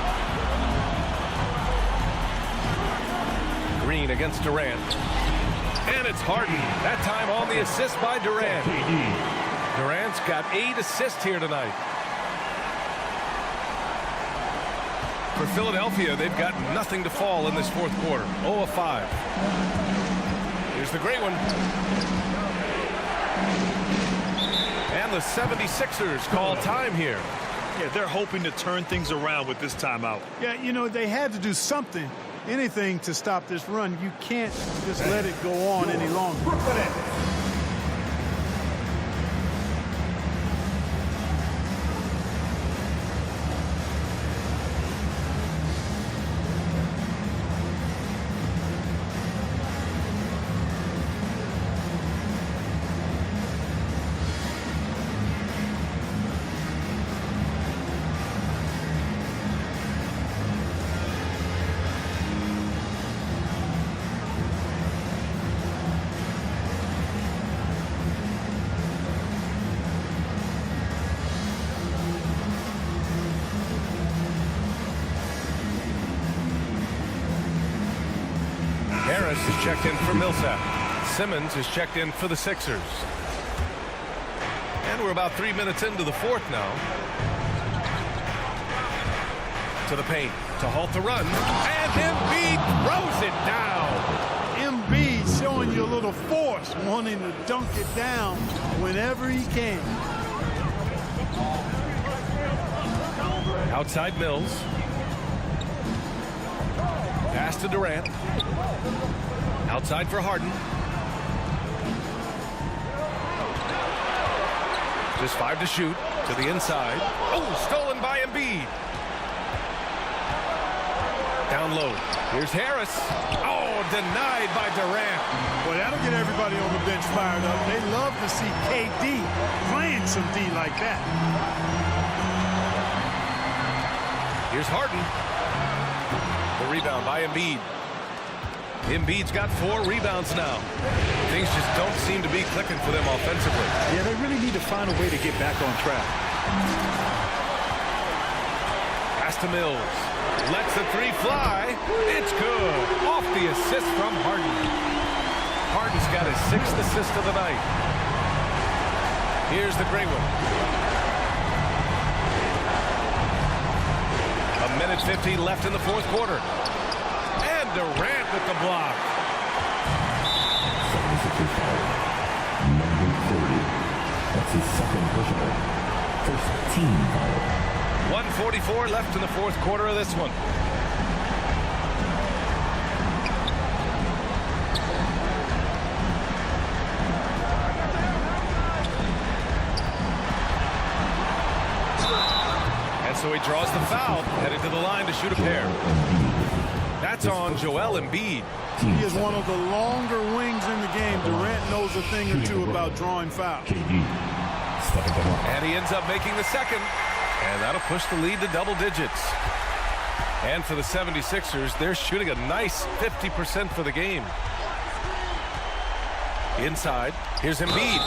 Green against Durant. And it's Harden. That time on the assist by Durant. Durant's got 8 assists here tonight. For Philadelphia, they've got nothing to fall in this fourth quarter. 0 of 5. Here's the great one. And the 76ers call time here. Yeah, they're hoping to turn things around with this timeout. Yeah, you know, they had to do something, anything to stop this run. You can't just let it go on any longer. Harris is checked in for Millsap. Simmons is checked in for the Sixers. And we're about 3 minutes into the fourth now. To the paint to halt the run. And Embiid throws it down. Embiid showing you a little force, wanting to dunk it down whenever he can. Outside Mills. Pass to Durant. Outside for Harden. Just 5 to shoot. To the inside. Oh, stolen by Embiid. Down low. Here's Harris. Oh, denied by Durant. Well, that'll get everybody on the bench fired up. They love to see KD playing some D like that. Here's Harden. The rebound by Embiid. Embiid's got 4 rebounds now. Things just don't seem to be clicking for them offensively. Yeah, they really need to find a way to get back on track. Pass to Mills. Lets the 3 fly. It's good. Off the assist from Harden. Harden's got his 6th assist of the night. Here's the great one. 1:50 left in the fourth quarter. And Durant with the block. Number 30. That's his second personal. First team foul. 1:44 left in the fourth quarter of this one. And And so he draws the foul, headed to the line to shoot a pair. That's on Joel Embiid. He is one of the longer wings in the game. Durant knows a thing or two about drawing fouls. And he ends up making the second. And that'll push the lead to double digits. And for the 76ers, they're shooting a nice 50% for the game. Inside, here's Embiid.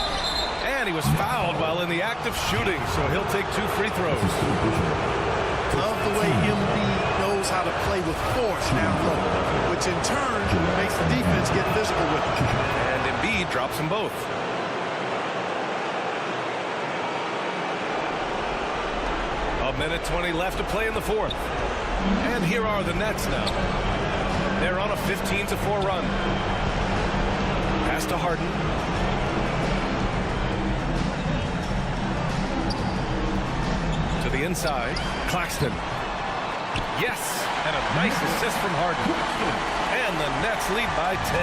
And he was fouled while in the act of shooting, so he'll take 2 free throws. Love the way Embiid knows how to play with force down low, which in turn makes the defense get physical with him. And Embiid drops them both. A minute 20 left to play in the fourth. And here are the Nets now. They're on a 15-4 run. Pass to Harden. To the inside. Claxton. Yes, and a nice assist from Harden. And the Nets lead by 10.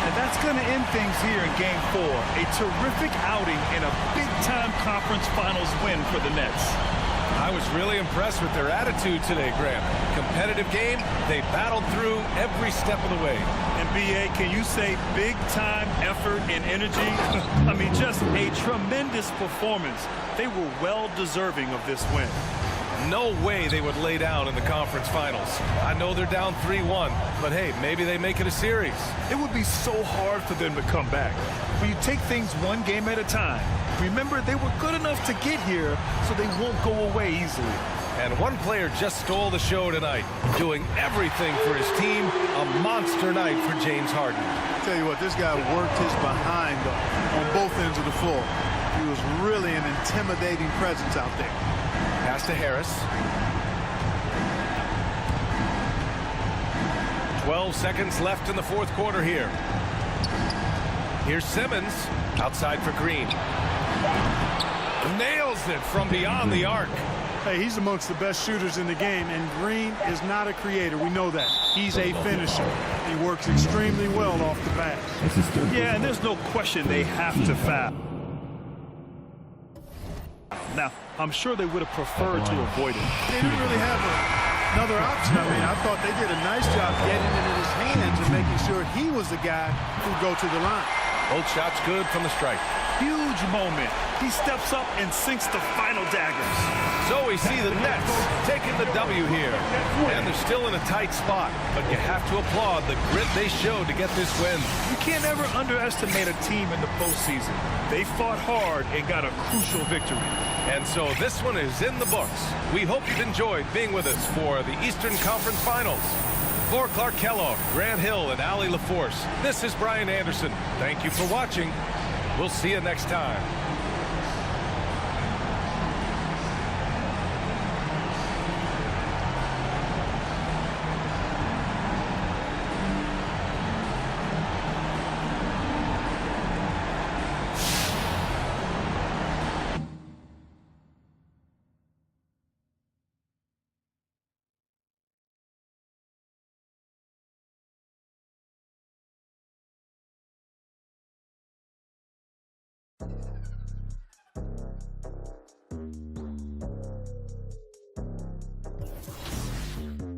And that's going to end things here in Game 4. A terrific outing and a big-time conference finals win for the Nets. I was really impressed with their attitude today, Graham. Competitive game, they battled through every step of the way. And B.A., can you say big-time effort and energy? I mean, just a tremendous performance. They were well-deserving of this win. No way they would lay down in the conference finals. I know they're down 3-1, but hey, maybe they make it a series. It would be so hard for them to come back. When you take things one game at a time, remember they were good enough to get here, so they won't go away easily. And one player just stole the show tonight, doing everything for his team. A monster night for James Harden. I'll tell you what, this guy worked his behind on both ends of the floor. He was really an intimidating presence out there. Pass to Harris. 12 seconds left in the fourth quarter here. Here's Simmons outside for Green. Nails it from beyond the arc. Hey, he's amongst the best shooters in the game, and Green is not a creator. We know that. He's a finisher. He works extremely well off the pass. Yeah, and there's no question they have to foul. Now, I'm sure they would have preferred to avoid it. They didn't really have another option. I mean, I thought they did a nice job getting it in his hands and making sure he was the guy who'd go to the line. Both shots good from the stripe. Huge moment. He steps up and sinks the final daggers. So we see the Nets taking the W here. And they're still in a tight spot, but you have to applaud the grit they showed to get this win. You can't ever underestimate a team in the postseason. They fought hard and got a crucial victory. And so this one is in the books. We hope you've enjoyed being with us for the Eastern Conference Finals. For Clark Kellogg, Grant Hill, and Allie LaForce, this is Brian Anderson. Thank you for watching. We'll see you next time.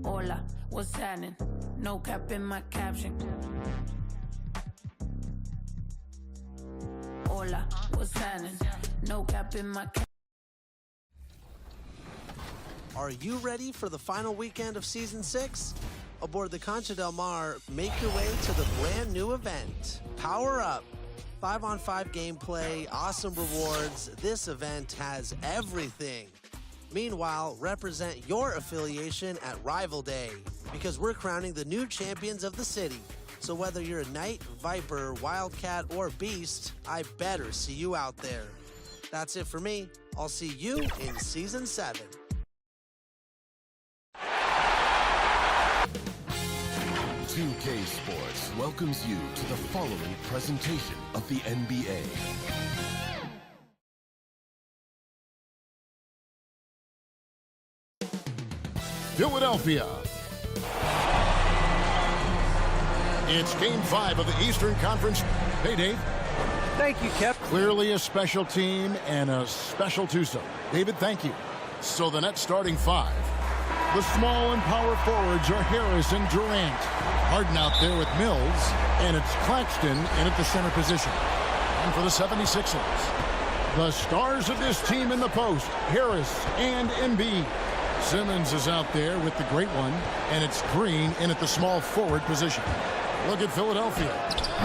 Hola, what's happening? No cap in my caption. Hola, what's happening? No cap in my caption. Are you ready for the final weekend of Season 6? Aboard the Concha Del Mar, make your way to the brand new event, Power Up. 5-on-5 gameplay, awesome rewards. This event has everything. Meanwhile, represent your affiliation at Rival Day, because we're crowning the new champions of the city. So whether you're a Knight, Viper, Wildcat, or Beast, I better see you out there. That's it for me. I'll see you in Season 7. $2K Sports welcomes you to the following presentation of the NBA. Philadelphia. It's Game 5 of the Eastern Conference. Hey, Dave. Thank you, Kep. Clearly a special team and a special twosome. David, thank you. So the Nets starting 5. The small and power forwards are Harris and Durant. Harden out there with Mills, and it's Claxton in at the center position. And for the 76ers, the stars of this team in the post, Harris and Embiid. Simmons is out there with the great one, and it's Green in at the small forward position. Look at Philadelphia.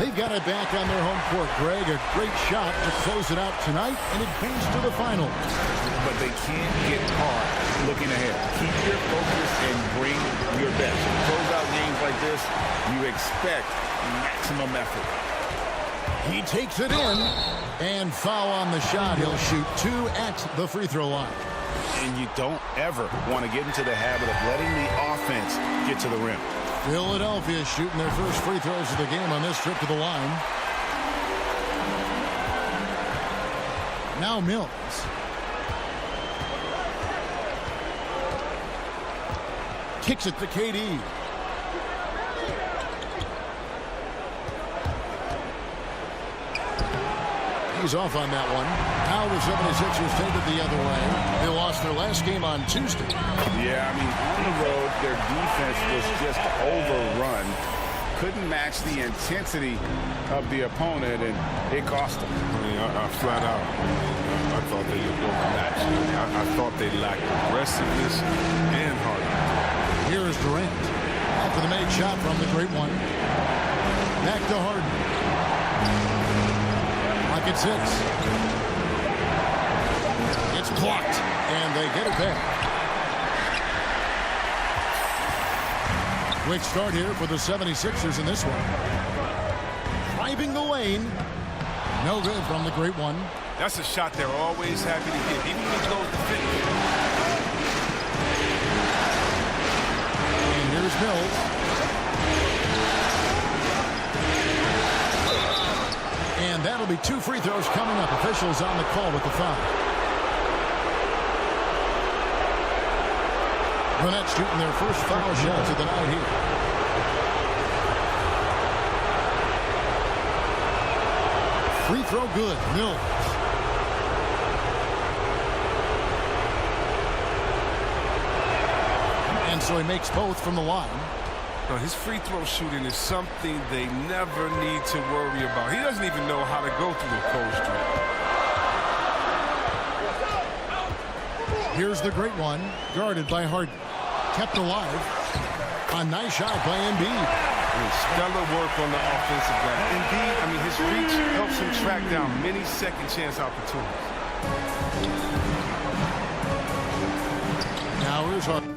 They've got it back on their home court, Greg. A great shot to close it out tonight and advance to the final. But they can't get caught looking ahead. Keep your focus and bring your best. Close out games like this, you expect maximum effort. He takes it in, and foul on the shot. He'll shoot 2 at the free throw line. And you don't ever want to get into the habit of letting the offense get to the rim. Philadelphia shooting their first free throws of the game on this trip to the line. Now Mills. Kicks it to KD. He's off on that one. Now the 76ers take it the other way. They lost their last game on Tuesday. Yeah, I mean, on the road, their defense was just overrun. Couldn't match the intensity of the opponent, and it cost them. I mean, I flat out, I thought they looked overmatched. I thought they lacked aggressiveness and heart. Here is Durant. After the made shot from the great one. Back to Harden. At 6. It's blocked, and they get it back. Quick start here for the 76ers in this one. Driving the lane. No good from the great one. That's a shot they're always happy to get, even when it goes to finish. And here's Mills. And that'll be 2 free throws coming up. Officials on the call with the foul. The Nets shooting their first foul shots of the night here. Free throw good. Mills. And so he makes both from the line. His free throw shooting is something they never need to worry about. He doesn't even know how to go through a cold streak. Here's the great one, guarded by Harden. Kept alive. A nice shot by Embiid. Stellar work on the offensive glass. Embiid, I mean, his reach helps him track down many second chance opportunities. Now here's Harden.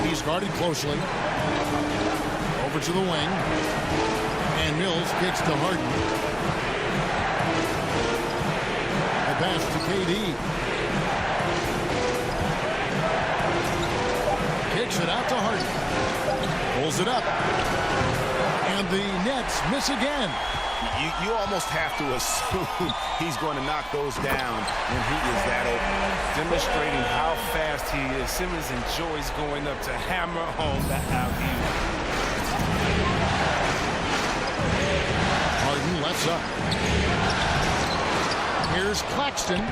He's guarded closely. Over to the wing. And Mills kicks to Harden. A pass to KD. Kicks it out to Harden. Pulls it up. And the Nets miss again. You almost have to assume he's going to knock those down when he is that open. Demonstrating how fast he is. Simmons enjoys going up to hammer home that alley-oop. Harden lets up. Here's Claxton.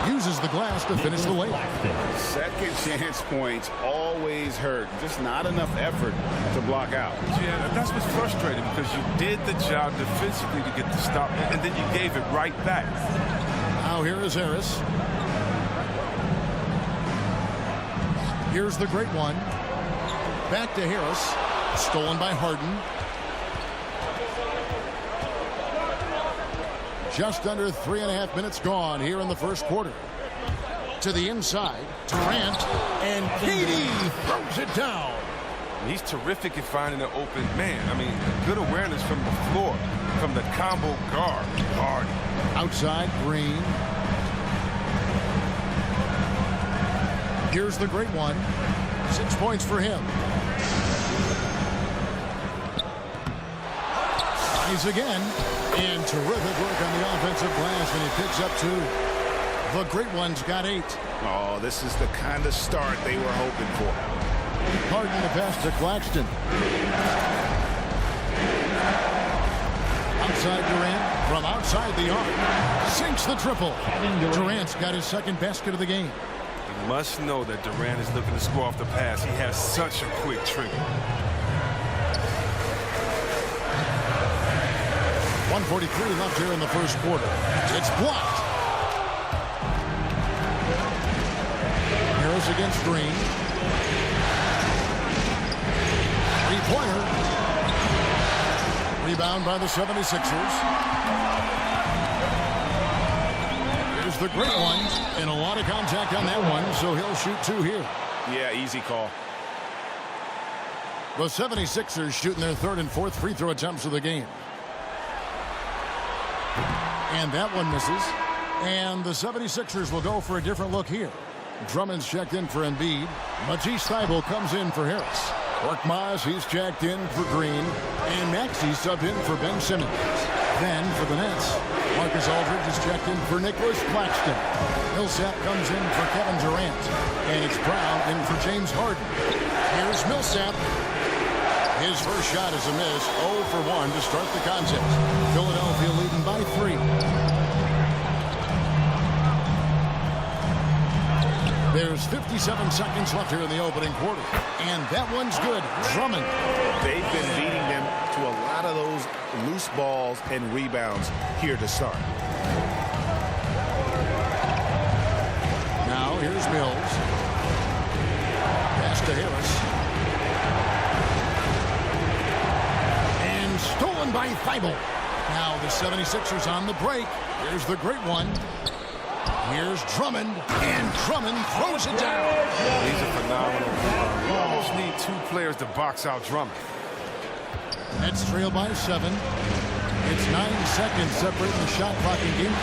Uses the glass to finish the layup. Second chance points always hurt. Just not enough effort to block out. Yeah, that's what's frustrating because you did the job defensively to get the stop, and then you gave it right back. Now here is Harris. Here's the great one. Back to Harris. Stolen by Harden. Just under 3.5 minutes gone here in the first quarter. To the inside, Durant, and KD throws it down. He's terrific at finding an open man. I mean, good awareness from the floor, from the combo guard, Hardy. Outside, Green. Here's the great one. 6 points for him. He's again. And terrific work on the offensive glass, and he picks up 2. The great one's got 8. Oh, this is the kind of start they were hoping for. Harden the pass to Claxton. Outside Durant from outside the arc. Sinks the triple. Durant's got his second basket of the game. You must know that Durant is looking to score off the pass. He has such a quick trigger. 1:43 left here in the first quarter. It's blocked. Harris against Green. Three-pointer. Rebound by the 76ers. Here's the great one. And a lot of contact on that one, so he'll shoot 2 here. Yeah, easy call. The 76ers shooting their 3rd and 4th free throw attempts of the game. And that one misses. And the 76ers will go for a different look here. Drummond's checked in for Embiid. Matisse Thybulle comes in for Harris. Korkmaz, he's checked in for Green. And Maxey subbed in for Ben Simmons. Then for the Nets, Marcus Aldridge is checked in for Nicholas Claxton. Millsap comes in for Kevin Durant. And it's Brown in for James Harden. Here's Millsap. His first shot is a miss. 0 for 1 to start the contest. Philadelphia leading by 3. There's 57 seconds left here in the opening quarter. And that one's good. Drummond. They've been beating them to a lot of those loose balls and rebounds here to start. Now here's Mills. Pass to Harris. Stolen by Thybulle. Now the 76ers on the break. Here's the great one. Here's Drummond. And Drummond throws it down. He's a phenomenal player. We almost need 2 players to box out Drummond. Nets trail by 7. It's 9 seconds separating the shot clock and game.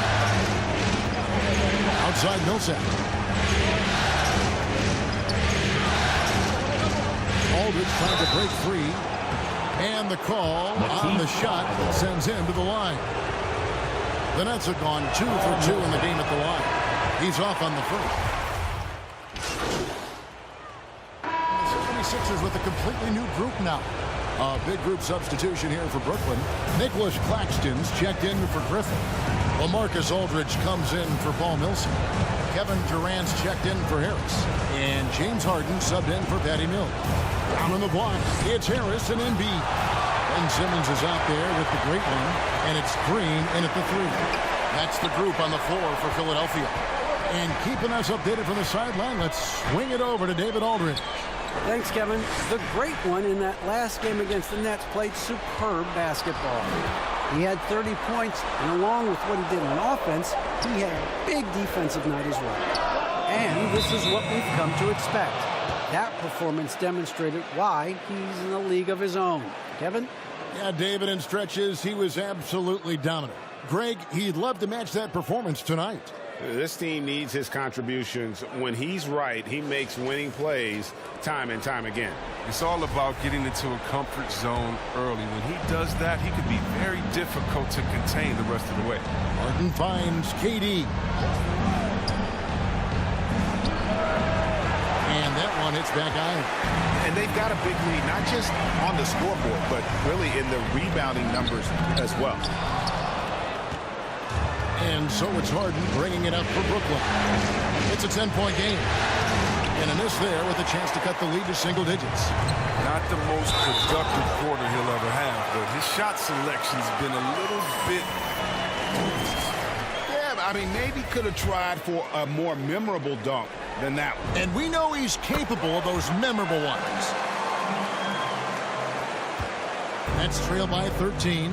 Outside Millsap. Aldridge trying to break free. And the call on the shot sends him to the line. The Nets have gone 2 for 2 in the game at the line. He's off on the first. The 76ers with a completely new group now. A big group substitution here for Brooklyn. Nicholas Claxton's checked in for Griffin. LaMarcus Aldridge comes in for Paul Millsap. Kevin Durant's checked in for Harris. And James Harden subbed in for Patty Mills. Down on the block, it's Harris and Embiid. Ben Simmons is out there with the great one, and it's Green in at the 3. That's the group on the floor for Philadelphia. And keeping us updated from the sideline, let's swing it over to David Aldridge. Thanks, Kevin. The great one in that last game against the Nets played superb basketball. He had 30 points, and along with what he did on offense, he had a big defensive night as well. And this is what we've come to expect. That performance demonstrated why he's in a league of his own. Kevin? Yeah, David, in stretches, he was absolutely dominant. Greg, he'd love to match that performance tonight. This team needs his contributions. When he's right, he makes winning plays time and time again. It's all about getting into a comfort zone early. When he does that, he can be very difficult to contain the rest of the way. Harden finds KD. And that one hits back iron. And they've got a big lead, not just on the scoreboard, but really in the rebounding numbers as well. And so it's Harden bringing it up for Brooklyn. It's a 10-point game. And a miss there with a chance to cut the lead to single digits. Not the most productive quarter he'll ever have, but his shot selection's been a little bit... Yeah, I mean, maybe could have tried for a more memorable dunk than that one. And we know he's capable of those memorable ones. Nets trail by 13.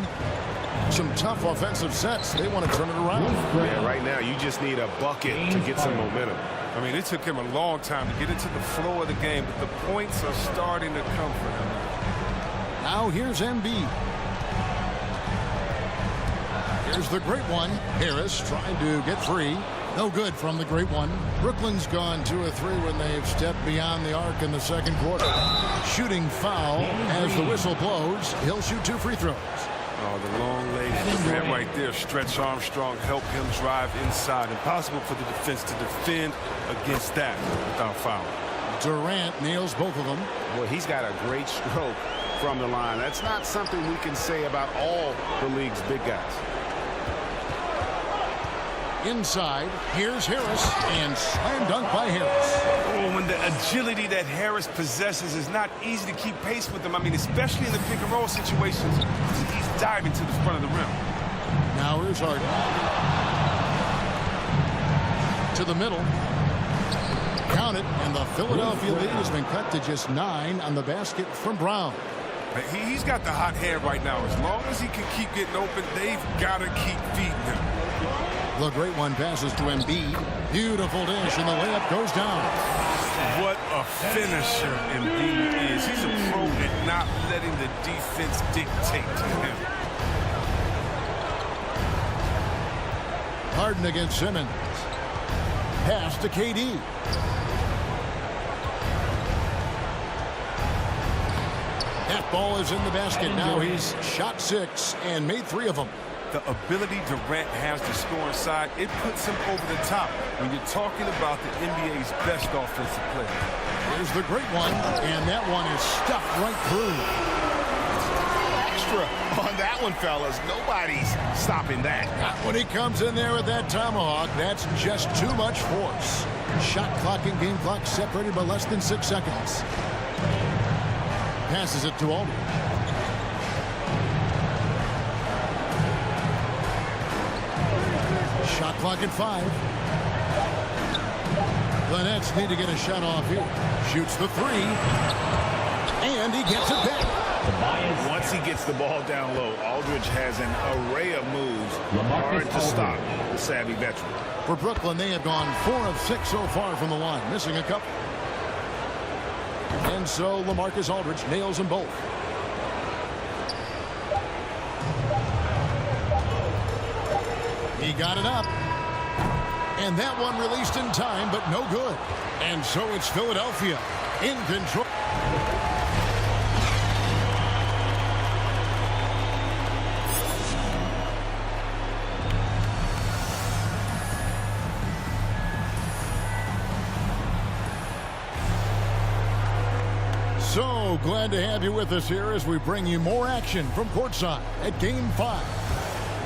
Some tough offensive sets. They want to turn it around. Yeah, right now you just need a bucket to get some momentum. I mean, it took him a long time to get into the flow of the game, but the points are starting to come for him. Now here's Embiid. Here's the great one. Harris trying to get free. No good from the great one. Brooklyn's gone 2 of 3 when they've stepped beyond the arc in the second quarter. Shooting foul as the whistle blows. He'll shoot 2 free throws. Oh, the long legs Durant right there. Stretch Armstrong help him drive inside. Impossible for the defense to defend against that without foul. Durant nails both of them. Well, he's got a great stroke from the line. That's not something we can say about all the league's big guys. Inside, here's Harris, and slam dunk by Harris. Oh, when the agility that Harris possesses is not easy to keep pace with him. I mean, especially in the pick and roll situations, he's diving to the front of the rim. Now here's Harden. To the middle. Count it, and the Philadelphia lead has been cut to just 9 on the basket from Brown. He's got the hot hand right now. As long as he can keep getting open, they've got to keep feeding him. The great one passes to Embiid. Beautiful dish, and the layup goes down. What a finisher Embiid is. He's a pro at not letting the defense dictate to him. Harden against Simmons. Pass to KD. That ball is in the basket. Now he's shot 6 and made 3 of them. The ability Durant has to score inside, it puts him over the top when you're talking about the NBA's best offensive player. Here's the great one, and that one is stuffed right through. Extra on that one, fellas. Nobody's stopping that. Not when he comes in there with that tomahawk. That's just too much force. Shot clock and game clock separated by less than 6 seconds. Passes it to Aldridge. Shot clock at 5. The Nets need to get a shot off here. Shoots the 3. And he gets it back. Once he gets the ball down low, Aldridge has an array of moves. Hard to stop the savvy veteran. For Brooklyn, they have gone 4 of 6 so far from the line, missing a couple. And so LaMarcus Aldridge nails them both. He got it up. And that one released in time, but no good. And so it's Philadelphia in control. So glad to have you with us here as we bring you more action from courtside at Game 5.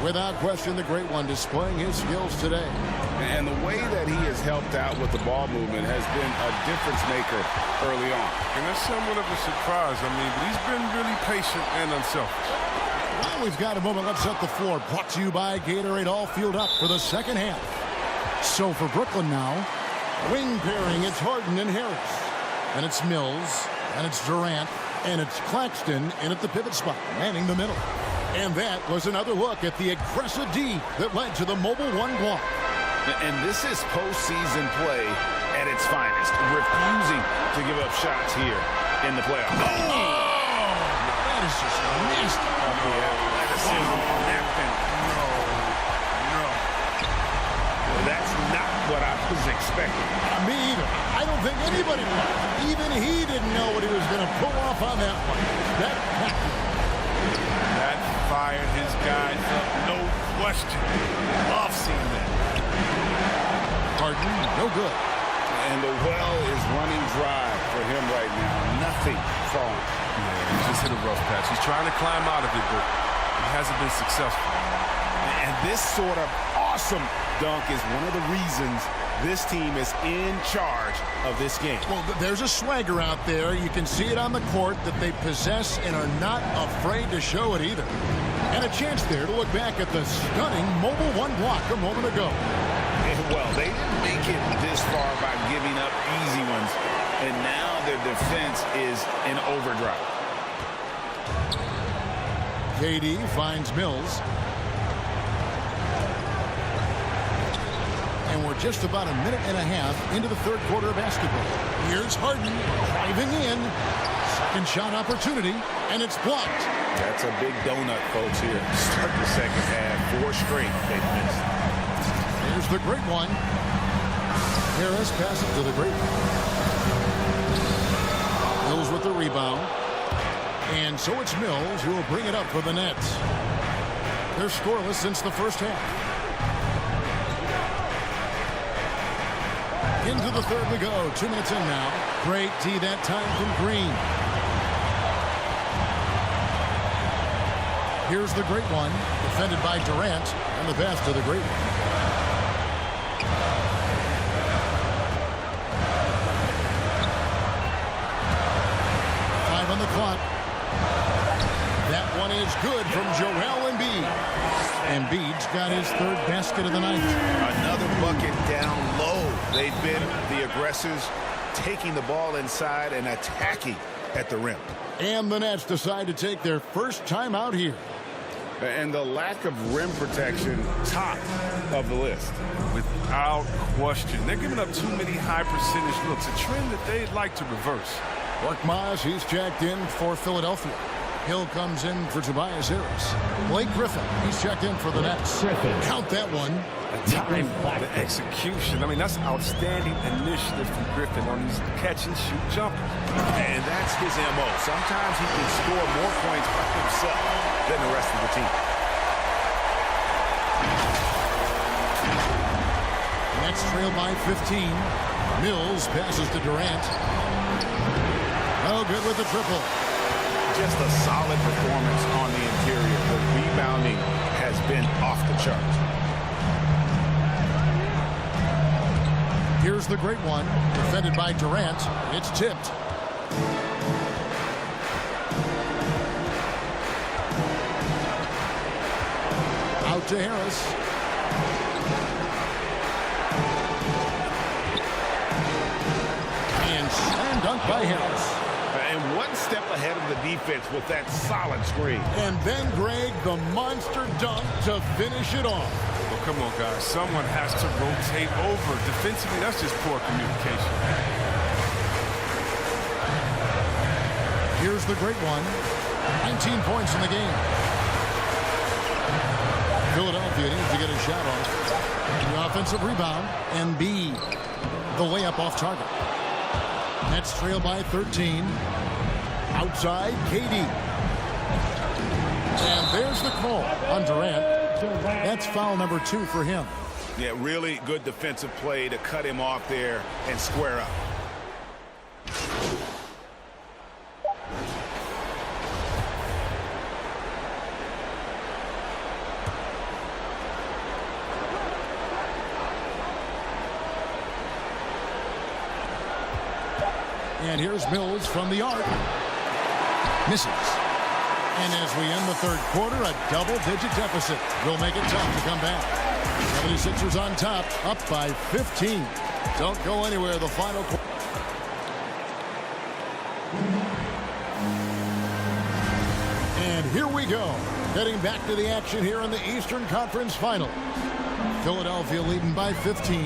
Without question, the great one displaying his skills today. And the way that he has helped out with the ball movement has been a difference maker early on. And that's somewhat of a surprise. I mean, but he's been really patient and unselfish. Well, we've got a moment. Let's set the floor. Brought to you by Gatorade. All fueled up for the second half. So for Brooklyn now, wing pairing, it's Harden and Harris. And it's Mills, and it's Durant, and it's Claxton in at the pivot spot, manning the middle. And that was another look at the aggressive D that led to the Mobile One block. And this is postseason play at its finest, refusing to give up shots here in the playoffs. Oh! That is just nasty. Athleticism on that pin. No. Well, that's not what I was expecting. Me either. I don't think anybody was. Even he didn't know what he was going to pull off on that one. That fired his guys up, no question. Love seeing that. Harden, no good. And the well is running dry for him right now. Nothing falling. Yeah, he just hit a rough patch. He's trying to climb out of it, but he hasn't been successful. And this sort of awesome dunk is one of the reasons this team is in charge of this game. Well, there's a swagger out there. You can see it on the court that they possess and are not afraid to show it either. And a chance there to look back at the stunning Mobile One block a moment ago. Well, they didn't make it this far by giving up easy ones, and now their defense is in overdrive. KD finds Mills. And we're just about a minute and a half into the third quarter of basketball. Here's Harden driving in. Second shot opportunity, and it's blocked. That's a big donut, folks, here. Start the second half. 4 straight they've missed. Here's the great one. Harris passes to the great one. Mills with the rebound. And so it's Mills who will bring it up for the Nets. They're scoreless since the first half. Into the third we go. 2 minutes in now. Great D that time from Green. Here's the great one. Defended by Durant. And the pass to the great one. On the clock. That one is good from Joel Embiid. Embiid's got his third basket of the night. Another bucket down low. They've been the aggressors, taking the ball inside and attacking at the rim. And the Nets decide to take their first time out here. And the lack of rim protection, top of the list. Without question. They're giving up too many high percentage looks, a trend that they'd like to reverse. Korkmaz, he's checked in for Philadelphia. Hill comes in for Tobias Harris. Blake Griffin, he's checked in for the Nets. Count that one. The time, the execution. I mean, that's outstanding initiative from Griffin on these catch-and-shoot jumpers. And that's his MO. Sometimes he can score more points by himself than the rest of the team. Nets trail by 15. Mills passes to Durant. Oh, good with the triple. Just a solid performance on the interior. The rebounding has been off the charts. Here's the great one. Defended by Durant. It's tipped. Out to Harris. And slam dunk by Harris. And one step ahead of the defense with that solid screen. And then Greg, the monster dunk to finish it off. Well, come on, guys. Someone has to rotate over. Defensively, that's just poor communication. Here's the great one. 19 points in the game. Philadelphia needs to get a shot off. The offensive rebound. Embiid. The layup off target. Nets trail by 13. Outside, KD. And there's the call on Durant. That's foul number 2 for him. Yeah, really good defensive play to cut him off there and square up. And here's Mills from the arc. Misses. And as we end the third quarter, a double-digit deficit will make it tough to come back. 76ers on top, up by 15. Don't go anywhere. The final quarter. And here we go. Heading back to the action here in the Eastern Conference Final. Philadelphia leading by 15.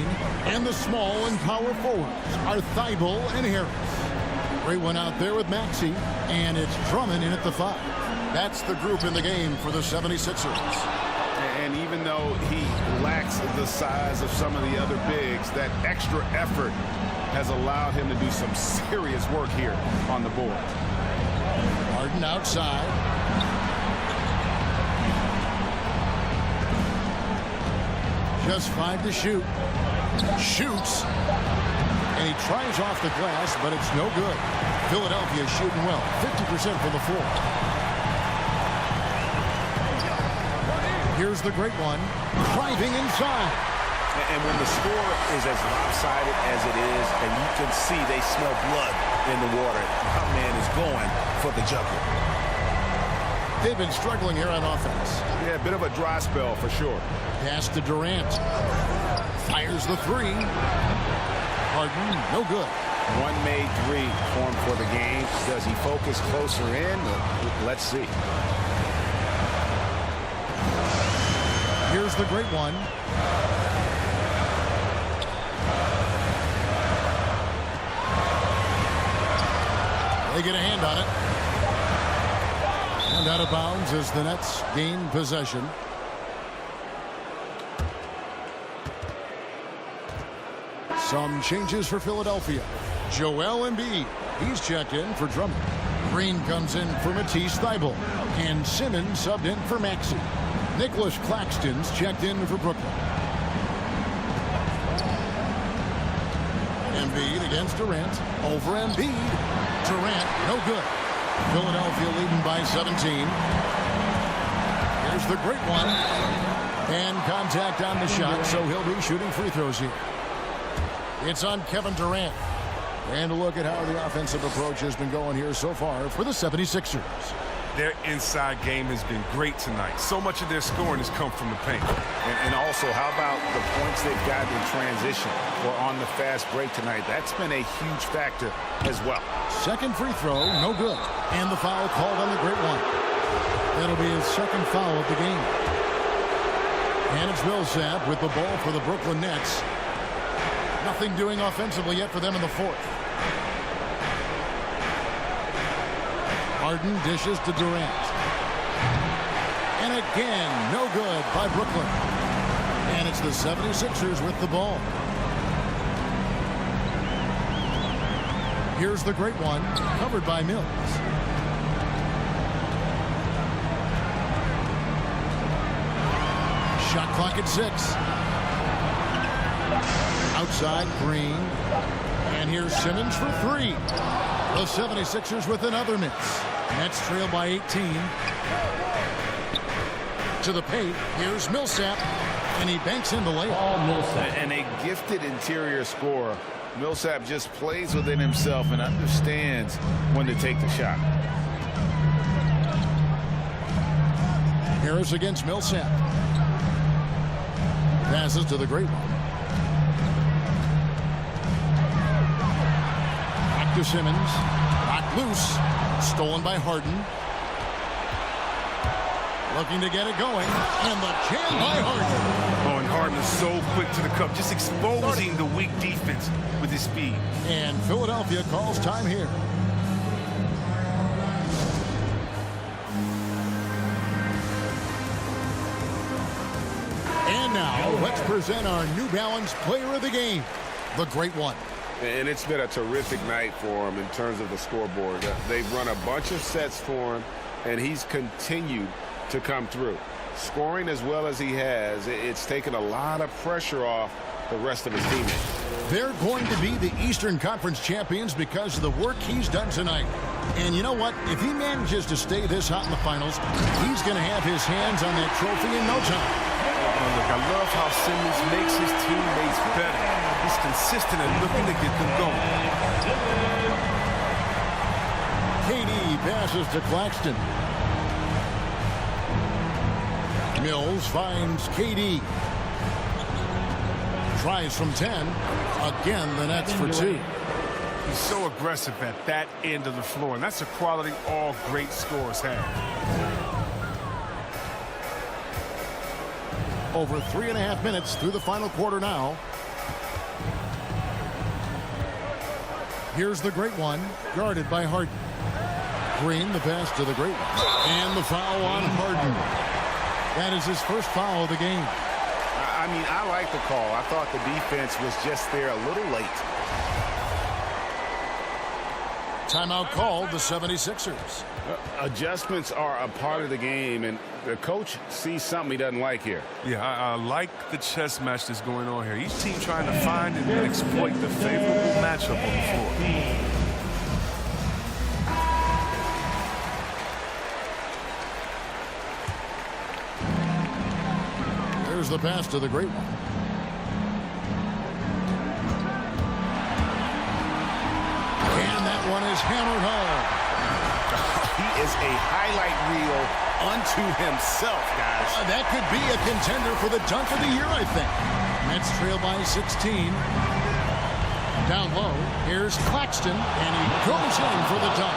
And the small and power forwards are Thibault and Harris. Great one out there with Maxey. And it's Drummond in at the 5. That's the group in the game for the 76ers. And even though he lacks the size of some of the other bigs, that extra effort has allowed him to do some serious work here on the board. Harden outside. Just 5 to shoot. Shoots. And he tries off the glass, but it's no good. Philadelphia shooting well. 50% from the floor. Here's the great one. Driving inside. And when the score is as lopsided as it is, and you can see they smell blood in the water, our man is going for the jumper. They've been struggling here on offense. Yeah, a bit of a dry spell for sure. Pass to Durant. Fires the 3. Harden, no good. One made 3 for him for the game. Does he focus closer in? Let's see. Here's the great one. They get a hand on it. And out of bounds as the Nets gain possession. Some changes for Philadelphia. Joel Embiid. He's checked in for Drummond. Green comes in for Matisse Thybulle. And Simmons subbed in for Maxey. Nicholas Claxton's checked in for Brooklyn. Embiid against Durant. Over Embiid. Durant, no good. Philadelphia leading by 17. Here's the great one. And contact on the shot, so he'll be shooting free throws here. It's on Kevin Durant. And a look at how the offensive approach has been going here so far for the 76ers. Their inside game has been great tonight. So much of their scoring has come from the paint. And also, how about the points they've gotten in transition or on the fast break tonight? That's been a huge factor as well. Second free throw, no good. And the foul called on the great one. That'll be his second foul of the game. And it's Millsap with the ball for the Brooklyn Nets. Nothing doing offensively yet for them in the fourth. Harden dishes to Durant. And again, no good by Brooklyn. And it's the 76ers with the ball. Here's the great one, covered by Mills. Shot clock at 6. Outside, Green. And here's Simmons for 3. The 76ers with another miss. Nets trail by 18. To the paint. Here's Millsap. And he banks in the layup. And a gifted interior scorer. Millsap just plays within himself and understands when to take the shot. Harris against Millsap. Passes to the great one. To Simmons. Knocked loose. Stolen by Harden. Looking to get it going. And the jam by Harden. Oh, and Harden is so quick to the cup, just exposing the weak defense with his speed. And Philadelphia calls time here. And now, let's present our New Balance player of the game, the great one. And it's been a terrific night for him in terms of the scoreboard. They've run a bunch of sets for him, and he's continued to come through. Scoring as well as he has, it's taken a lot of pressure off the rest of his teammates. They're going to be the Eastern Conference champions because of the work he's done tonight. And you know what? If he manages to stay this hot in the finals, he's going to have his hands on that trophy in no time. Look, I love how Simmons makes his teammates better. He's consistent and looking to get them going. KD passes to Claxton. Mills finds KD. Tries from 10. Again, the Nets for 2. He's so aggressive at that end of the floor, and that's a quality all great scorers have. Over 3.5 minutes through the final quarter now. Here's the great one, guarded by Harden. Green, the pass to the great one. And the foul on Harden. That is his first foul of the game. I mean, I like the call. I thought the defense was just there a little late. Timeout called, the 76ers. Adjustments are a part of the game, and the coach sees something he doesn't like here. Yeah, I like the chess match that's going on here. Each team trying to find and exploit the favorable matchup on the floor. There's the pass to the great one. And that one is hammered home. He is a highlight reel unto himself, guys. That could be a contender for the dunk of the year, I think. Nets trail by 16. Down low, here's Claxton, and he goes in for the dunk.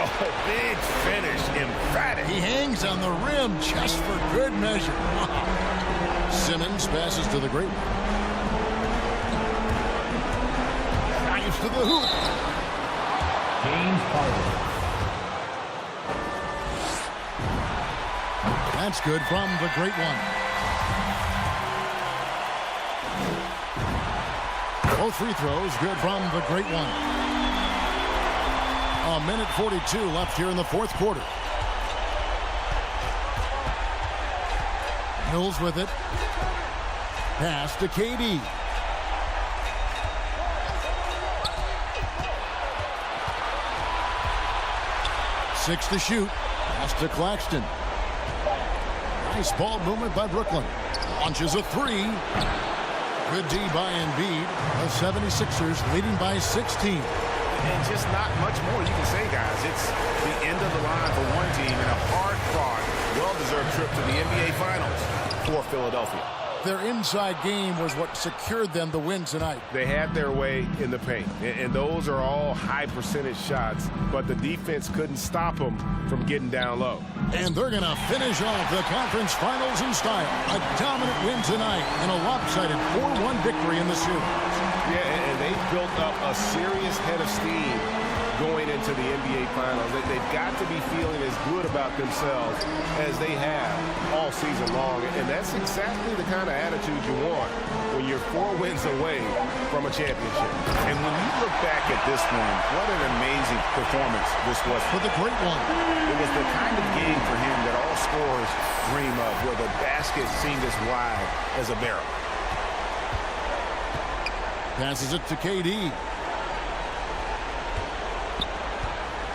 Oh, big finish, emphatic. He hangs on the rim just for good measure. Simmons passes to the great one. Drives to the hoop. James Harden. That's good from the great one. Both free throws good from the great one. A minute 42 left here in the fourth quarter. Mills with it. Pass to KD. Six to shoot. Pass to Claxton. Nice ball movement by Brooklyn. Launches a three. Good D by Embiid. The 76ers leading by 16. And just not much more you can say, guys. It's the end of the line for one team and a hard-fought, well-deserved trip to the NBA Finals for Philadelphia. Their inside game was what secured them the win tonight. They had their way in the paint, and those are all high-percentage shots, but the defense couldn't stop them from getting down low. And they're going to finish off the conference finals in style. A dominant win tonight and a lopsided 4-1 victory in the series. Yeah, and they've built up a serious head of steam going into the NBA Finals. They've got to be feeling as good about themselves as they have all season long. And that's exactly the kind of attitude you want when you're 4 wins away from a championship. And when you look back at this one, what an amazing performance this was for the great one. It was the kind of game for him that all scorers dream of, where the basket seemed as wide as a barrel. Passes it to KD.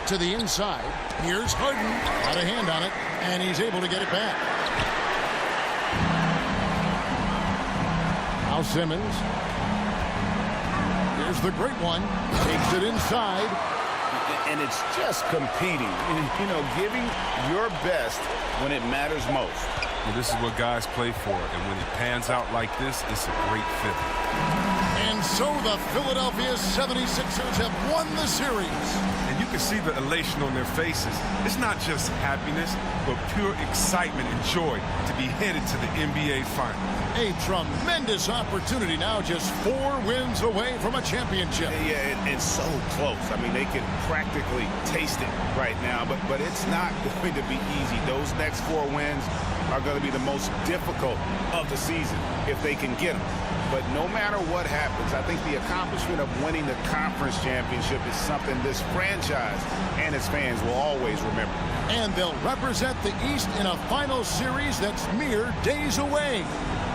To the inside. Here's Harden. Got a hand on it, and he's able to get it back. Now Simmons. Here's the great one. Takes it inside. And it's just competing. You know, giving your best when it matters most. Well, this is what guys play for, and when it pans out like this, it's a great fit. And so the Philadelphia 76ers have won the series. And you can see the elation on their faces. It's not just happiness, but pure excitement and joy to be headed to the NBA Finals. A tremendous opportunity now, just 4 wins away from a championship. Yeah, and so close. I mean, they can practically taste it right now, but it's not going to be easy. Those next 4 wins are going to be the most difficult of the season if they can get them. But no matter what happens, I think the accomplishment of winning the conference championship is something this franchise and its fans will always remember. And they'll represent the East in a final series that's mere days away.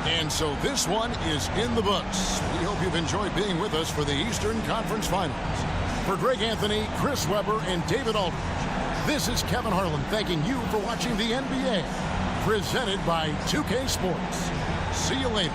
And so this one is in the books. We hope you've enjoyed being with us for the Eastern Conference Finals. For Greg Anthony, Chris Webber, and David Aldridge, this is Kevin Harlan thanking you for watching the NBA, presented by 2K Sports. See you later.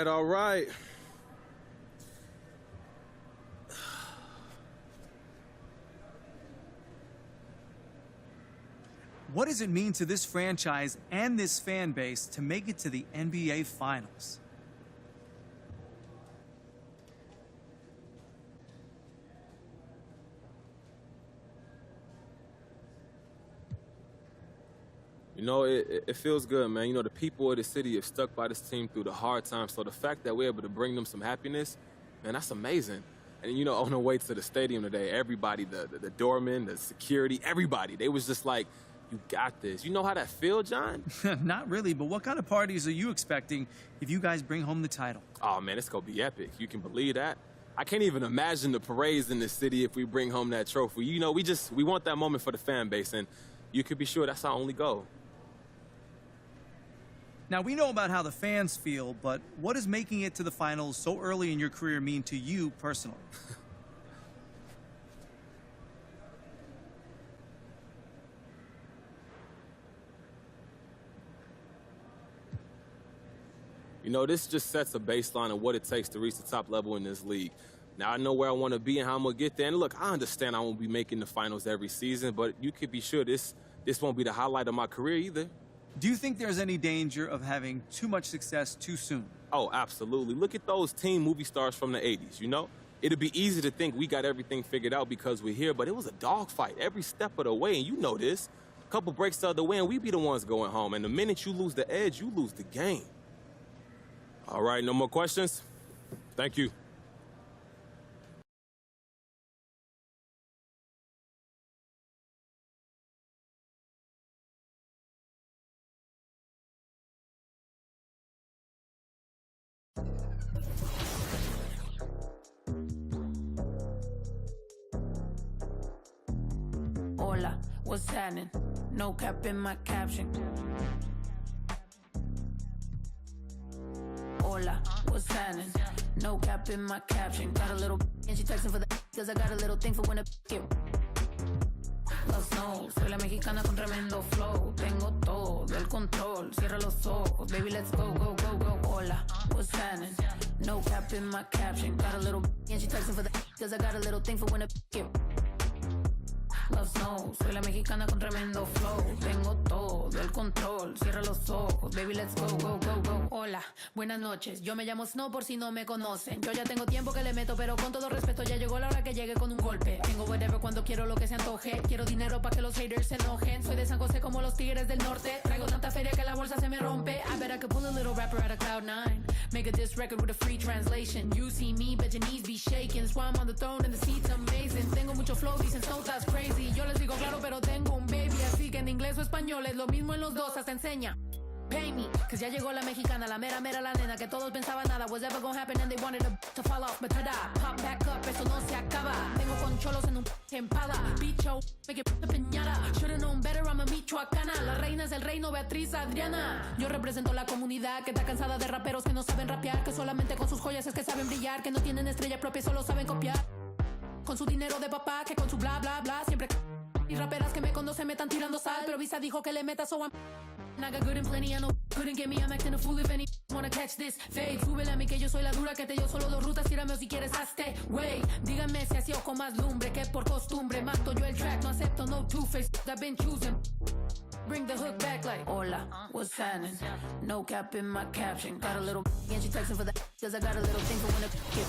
All right. What does it mean to this franchise and this fan base to make it to the NBA Finals? You know, it feels good, man. You know, the people of the city have stuck by this team through the hard times. So the fact that we're able to bring them some happiness, man, that's amazing. And, you know, on the way to the stadium today, everybody, the doormen, the security, everybody, they was just like, you got this. You know how that feel, John? Not really, but what kind of parties are you expecting if you guys bring home the title? Oh, man, it's going to be epic. You can believe that? I can't even imagine the parades in the city if we bring home that trophy. You know, we want that moment for the fan base, and you could be sure that's our only goal. Now, we know about how the fans feel, but what does making it to the finals so early in your career mean to you personally? You know, this just sets a baseline of what it takes to reach the top level in this league. Now, I know where I want to be and how I'm going to get there. And look, I understand I won't be making the finals every season, but you could be sure this won't be the highlight of my career either. Do you think there's any danger of having too much success too soon? Oh, absolutely. Look at those teen movie stars from the 80s, you know? It'd be easy to think we got everything figured out because we're here, but it was a dogfight every step of the way, and you know this. A couple breaks the other way, and we be the ones going home. And the minute you lose the edge, you lose the game. All right, no more questions? Thank you. Hola, what's happening? No cap in my caption. Hola, what's happening? No cap in my caption. Got a little and she texting for the cause I got a little thing for when a get. Los no, soy la mexicana con tremendo flow. Tengo todo el control. Cierra los ojos, baby, let's go, go, go, go. Hola, what's happening? No cap in my caption. Got a little and she texting for the cause I got a little thing for when a get. Los no, soy la mexicana con tremendo flow. Tengo todo el control. Cierra los ojos, baby, let's go, go, go, go. Hola, buenas noches. Yo me llamo Snow por si no me conocen. Yo ya tengo tiempo que le meto, pero con todo respeto ya llegó la hora que llegue con un golpe. Tengo whatever cuando quiero lo que se antoje. Quiero dinero para que los haters se enojen. Soy de San José como los tigres del norte. Traigo tanta feria que la bolsa se me rompe. I bet I could pull a little rapper out of Cloud9. Make a diss record with a free translation. You see me, bet your knees be shaking. That's why I'm on the throne and the seat's amazing. Tengo mucho flow, dicen Snow that's crazy. Yo les digo claro, pero tengo un baby. Así que en inglés o español es lo mismo en los dos, hasta enseña. Pay me, cause ya llegó la mexicana, la mera mera la nena que todos pensaban nada was ever gonna happen and they wanted to fall off, but tada, pop back up, eso no se acaba. Vengo con cholos en un empada, bicho, make it peñada. Should've known better, I'm a michoacana. La reina es el reino, Beatriz Adriana. Yo represento la comunidad que está cansada de raperos que no saben rapear, que solamente con sus joyas es que saben brillar, que no tienen estrella propia, solo saben copiar. Con su dinero de papá, que con su bla bla bla siempre. Y raperas que me conocen me están tirando sal, pero Visa dijo que le meta, so I'm I got good and plenty, I know couldn't get me, I'm acting a fool if any wanna catch this fade. Súbele a mí que yo soy la dura, que te dio solo 2 rutas, tírame o si quieres hazte, wey. Díganme si así o con más lumbre, que por costumbre mato yo el track, no acepto no two-face, I've been choosing. Bring the hook back like, hola, what's happening? No cap in my caption, got a little and she texting for the cause I got a little thing for when it get.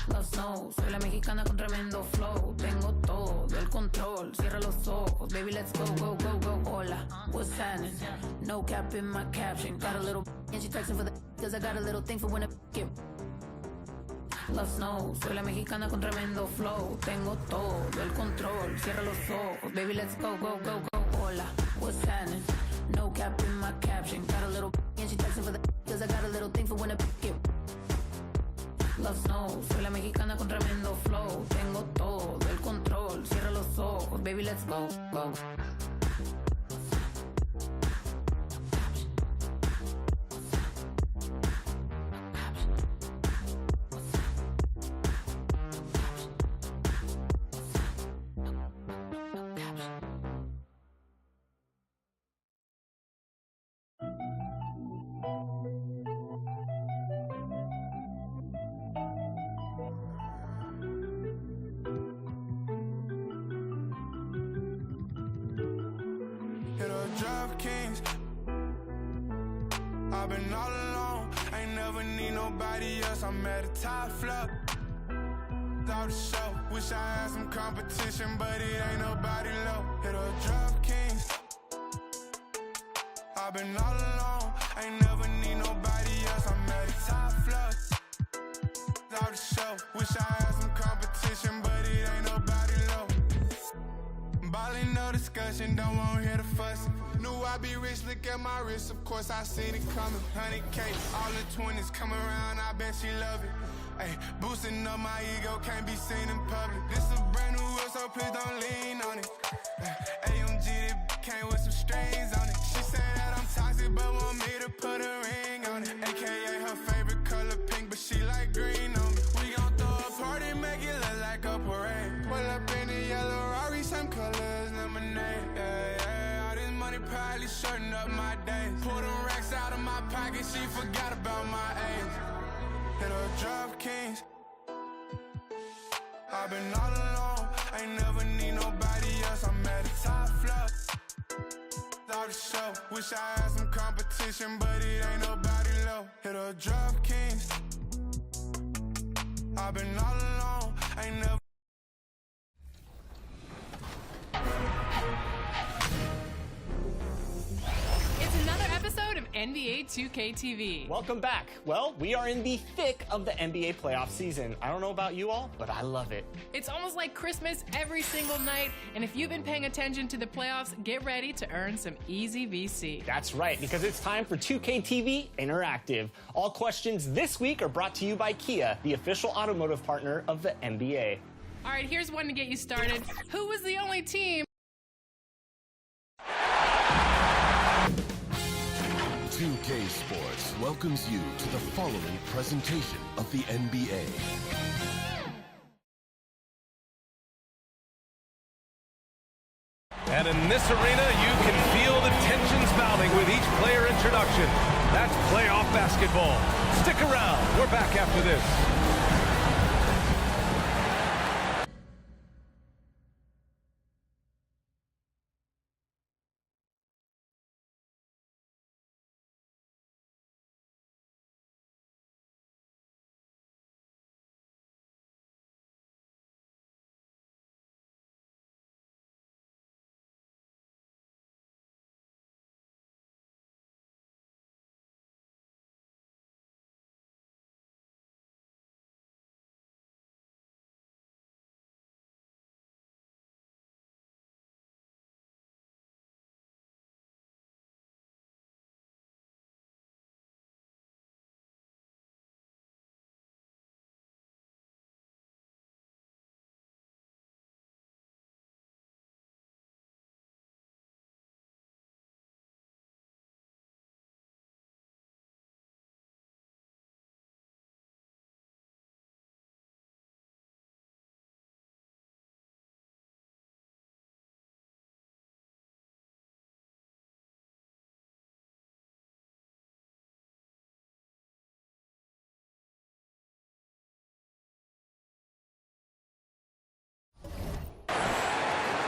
Los no, soy la mexicana con tremendo flow. Tengo todo el control. Cierra los ojos, baby, let's go, go, go, go. Hola, what's happening? No cap in my caption. Got a little and she texting for the cause I got a little thing for when it get. Los no, soy la mexicana con tremendo flow. Tengo todo el control. Cierra los ojos, baby, let's go, go, go, go. Hola, what's happening? No cap in my caption. Got a little and she texting for the cause I got a little thing for when it get. Los no, soy la mexicana con tremendo flow. Tengo todo el control. Cierra los ojos, baby, let's go, go. Kings. I've been all alone, ain't never need nobody else. I'm at the top floor. Out the show, wish I had some competition, but it ain't nobody low. Hit a Drop Kings. I've been all alone, ain't never need nobody else. I'm at the top floor. Out the show. Wish I had some competition, but it ain't nobody low. Ballin', no discussion, don't want to hear the fuss. Knew I'd be rich, look at my wrist, of course I seen it coming. 100K, all the 20s come around, I bet she love it. Ay, boosting up my ego, can't be seen in public. This a brand new wheel, so please don't lean on it. AMG, that came with some strings on it. She said that I'm toxic, but want me to put a ring on it. AKA her favorite color pink, but she like green on me. We gon' throw a party, make it look like a parade. Pull up in the yellow Rari, same colors, lemonade. Yeah, yeah, all this money probably shorten up my days. Pull them racks out of my pocket, she forgot about my age. Hit her drop kings. I've been all alone, ain't never need nobody else. I'm at the top floor. Out the show, wish I had some competition, but it ain't nobody low. Hit her drop kings. I've been all alone, ain't never. It's another episode of NBA 2K TV. Welcome back. Well, we are in the thick of the NBA playoff season. I don't know about you all, but I love it. It's almost like Christmas every single night, and if you've been paying attention to the playoffs, get ready to earn some easy VC. That's right, because it's time for 2K TV Interactive. All questions this week are brought to you by Kia, the official automotive partner of the NBA. All right, here's one to get you started. Who was the only team? 2K Sports welcomes you to the following presentation of the NBA. And in this arena, you can feel the tensions mounting with each player introduction. That's playoff basketball. Stick around. We're back after this.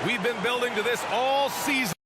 We've been building to this all season.